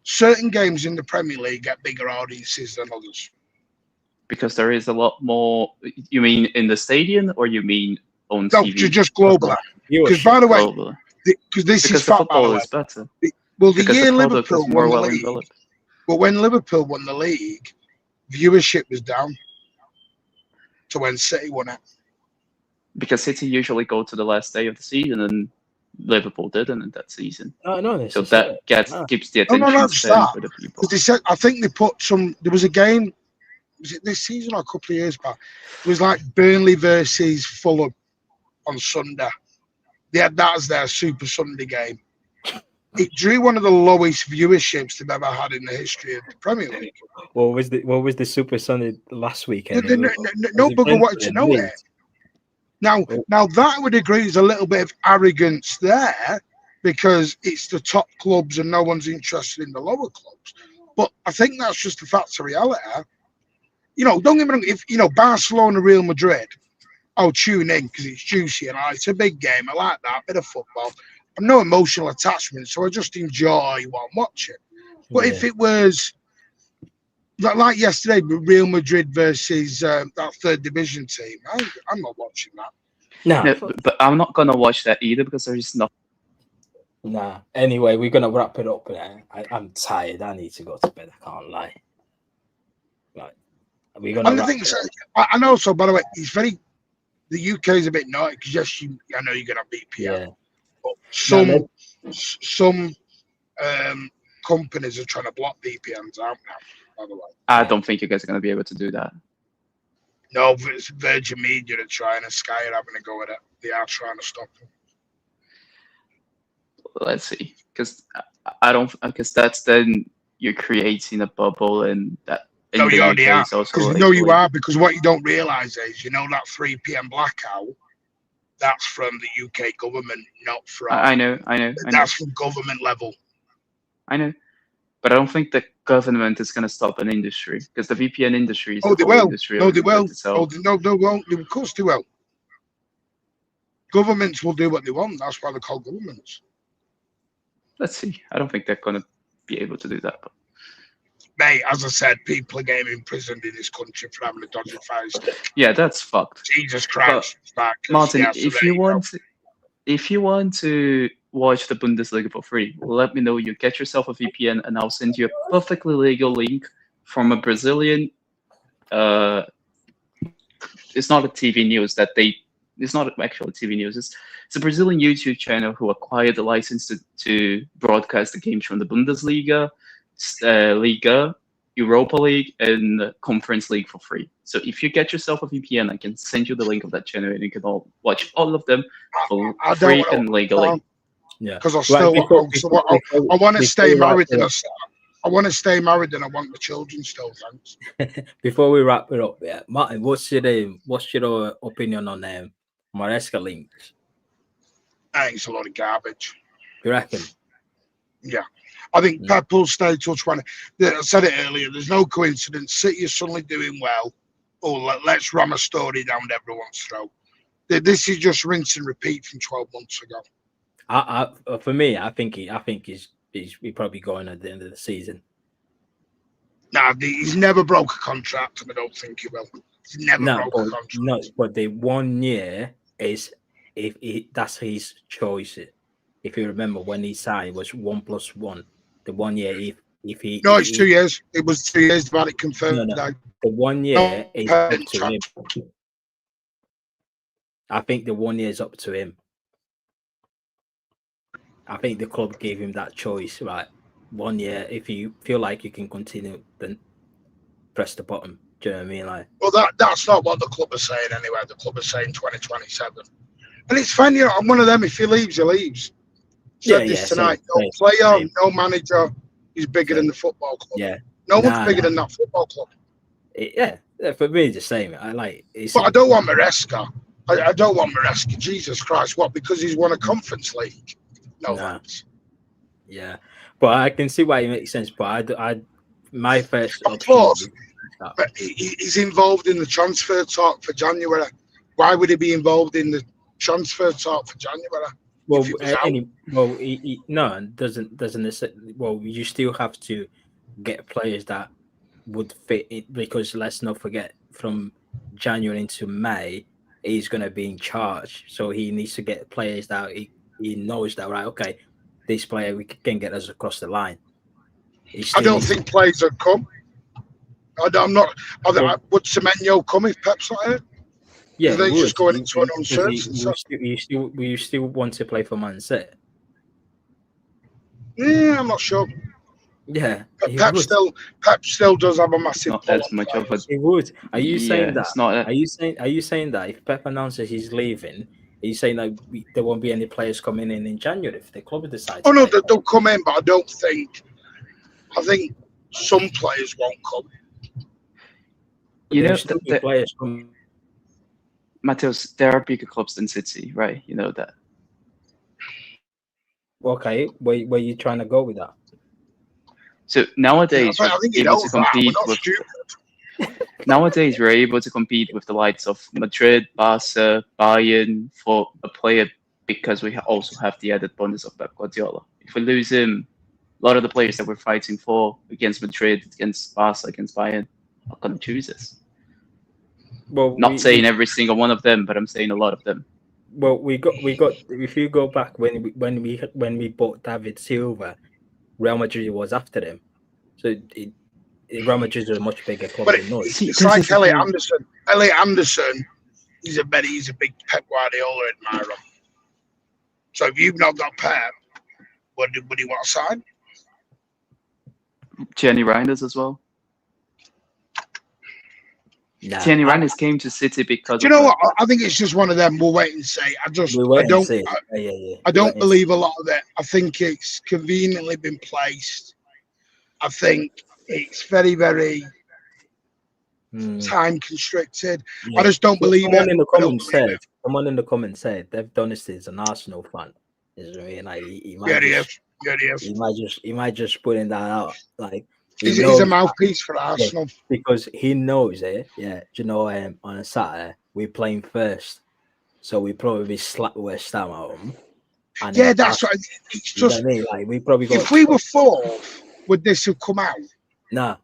certain games in the Premier League get bigger audiences than others? Because there is a lot more. You mean in the stadium, or you mean on TV? No, just globally. Because by the way, because football is better. Well, the year Liverpool won the league, but when Liverpool won the league, viewership was down to when City won it. Because City usually go to the last day of the season, and Liverpool didn't in that season. So that keeps the attention span for the people. They said, I think they put some. There was a game. Was it this season or a couple of years back? It was like Burnley versus Fulham on Sunday. They had that as their Super Sunday game. It drew one of the lowest viewerships they've ever had in the history of the Premier League. What was the Super Sunday last weekend? No bugger wanted to know it. Now that I would agree is a little bit of arrogance there, because it's the top clubs and no one's interested in the lower clubs. But I think that's just the facts of reality. Don't get me wrong. If Barcelona, Real Madrid, I'll tune in because it's juicy and it's a big game. I like that bit of football. I'm no emotional attachment, so I just enjoy what I'm watching. But if it was like yesterday, Real Madrid versus that third division team, I'm not watching that. No, but I'm not gonna watch that either because there is nothing. Nah. Anyway, we're gonna wrap it up now. I'm tired. I need to go to bed. I can't lie. Right. We're gonna. And the thing is, and also, by the way, the UK is a bit naughty because yes, I know you're gonna have VPN. Yeah. But some companies are trying to block VPNs out now. By the way, I don't think you guys are gonna be able to do that. No, it's Virgin Media are trying, and Sky are having a go at it. They are trying to stop them. Let's see, because that's then you're creating a bubble, and that. No, you already are. You are, because what you don't realise is, that 3 p.m. blackout, that's from the UK government, not from. I know. That's from government level. I know, but I don't think the government is going to stop an industry, because the VPN industry is they will. Industry. No, they will. No, they won't. Of course they will. Governments will do what they want. That's why they're called governments. Let's see. I don't think they're going to be able to do that. But. Mate, as I said, people are getting imprisoned in this country for having a dodgy fire stick. Yeah, that's fucked. Jesus Christ, Martin, if you want to watch the Bundesliga for free, let me know. You get yourself a VPN, and I'll send you a perfectly legal link from a Brazilian. It's not a TV news It's not actually TV news. It's a Brazilian YouTube channel who acquired the license to broadcast the games from the Bundesliga, Liga, Europa League, and Conference League for free. So if you get yourself a VPN, I can send you the link of that channel, and you can watch all of them for free and legally. Yeah, because I want to stay married. I want to stay married, and I want the children still. Thanks. Before we wrap it up, Martin, what's your opinion on Maresca links? I think it's a lot of garbage. You reckon? Yeah. I think Pep will stay till 20. I said it earlier. There's no coincidence. City is suddenly doing well. Let's ram a story down everyone's throat. This is just rinse and repeat from 12 months ago. For me, I think he's he's probably going at the end of the season. Nah, he's never broke a contract, and I don't think he will. He's never broke a contract. No, but the 1 year is that's his choice. If you remember when he signed, it was 1+1. The 1 year, if he No, it's 2 years. It was 2 years. About it confirmed. No. The 1 year is up to him. I think the 1 year is up to him. I think the club gave him that choice, right? 1 year. If you feel like you can continue, then press the button. Do you know what I mean? Like, well, that's not what the club is saying anyway. The club is saying 2027, and it's fine. You know, I'm one of them. If he leaves, he leaves. Said this tonight. No player, no manager is bigger than the football club. Yeah, no one's bigger than that football club. Yeah, for me, it's the same. I like. But I don't want Maresca. I don't want Maresca. Jesus Christ, what? Because he's won a Conference League? No thanks. Yeah, but I can see why it makes sense. But my first of course, but he's involved in the transfer talk for January. Why would he be involved in the transfer talk for January? Well, no, it doesn't. Well, you still have to get players that would fit it, because let's not forget, from January into May, he's going to be in charge. So he needs to get players that he knows that, right, okay, this player we can get us across the line. I don't think players have come. I'm not. Would Semenyo come if Pep's not here? Yeah, they just going into an uncertainty. You still want to play for Man City? Yeah, I'm not sure. Yeah, Pep still does have a massive. Not as much of a. He would. Are you saying that? It's not Are you saying that if Pep announces he's leaving, are you saying that there won't be any players coming in January if the club decides? Oh no, they'll come in, but I think some players won't come. You know, the players come. Mateus, there are bigger clubs than City, right? You know that. Okay, where are you trying to go with that? So nowadays, I think we're able to compete with. Nowadays, we're able to compete with the likes of Madrid, Barca, Bayern for a player because we also have the added bonus of Pep Guardiola. If we lose him, a lot of the players that we're fighting for against Madrid, against Barca, against Bayern are going to choose us. Well, not saying every single one of them, but I'm saying a lot of them. Well, we got. If you go back when we bought David Silva, Real Madrid was after them, so Real Madrid is a much bigger club than us. It's like Elliot Anderson. Elliot Anderson, he's a big Pep Guardiola admirer. So if you've not got Pep, would he want to sign? Gianni Reinders as well. Nah, Gianni Reinders came to City because. Do you know what? I think it's just one of them. We'll wait and see. I don't believe a lot of it. I think it's conveniently been placed. I think it's very, very time constricted. Yeah. I just don't believe it. Someone in the comments said Dev Donisty is an Arsenal fan. He might just putting that out. Like he's a mouthpiece for Arsenal because he knows it. Yeah, you know, on a Saturday we're playing first, so we probably slap West Ham at home. And yeah, that's right. It's just like we probably got. If we were fourth, would this have come out? No.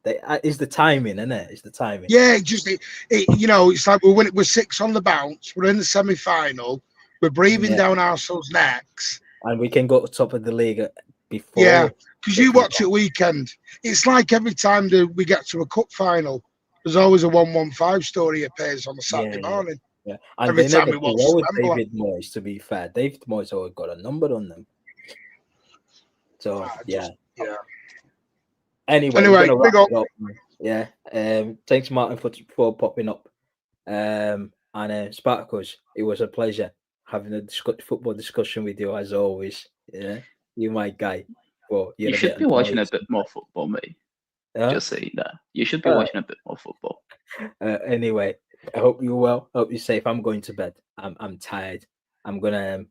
It's the timing, isn't it? It's the timing. Yeah, it's like we're 6 on the bounce. We're in the semi-final. We're breathing down Arsenal's necks, and we can go to top of the league before. Yeah, because you watch it weekend. It's like every time we get to a cup final, there's always a 1-1-5 story appears on a Saturday morning. Yeah, and every time we watch David Moyes. To be fair, David Moyes always got a number on them. So yeah. Anyway, big up. Yeah. Thanks, Martin, for popping up. And Spartacus, it was a pleasure having a football discussion with you as always. Yeah, you're my guy. Well, you should be watching a bit more football, mate. Just saying that. You should be watching a bit more football. Anyway, I hope you're well. Hope you're safe. I'm going to bed. I'm tired. I'm gonna.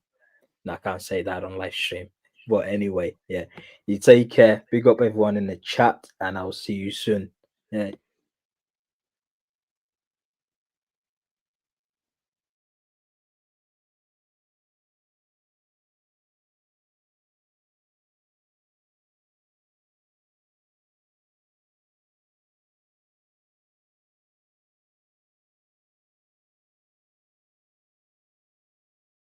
No, I can't say that on live stream. But anyway, yeah, you take care. Big up everyone in the chat, and I'll see you soon. Yeah.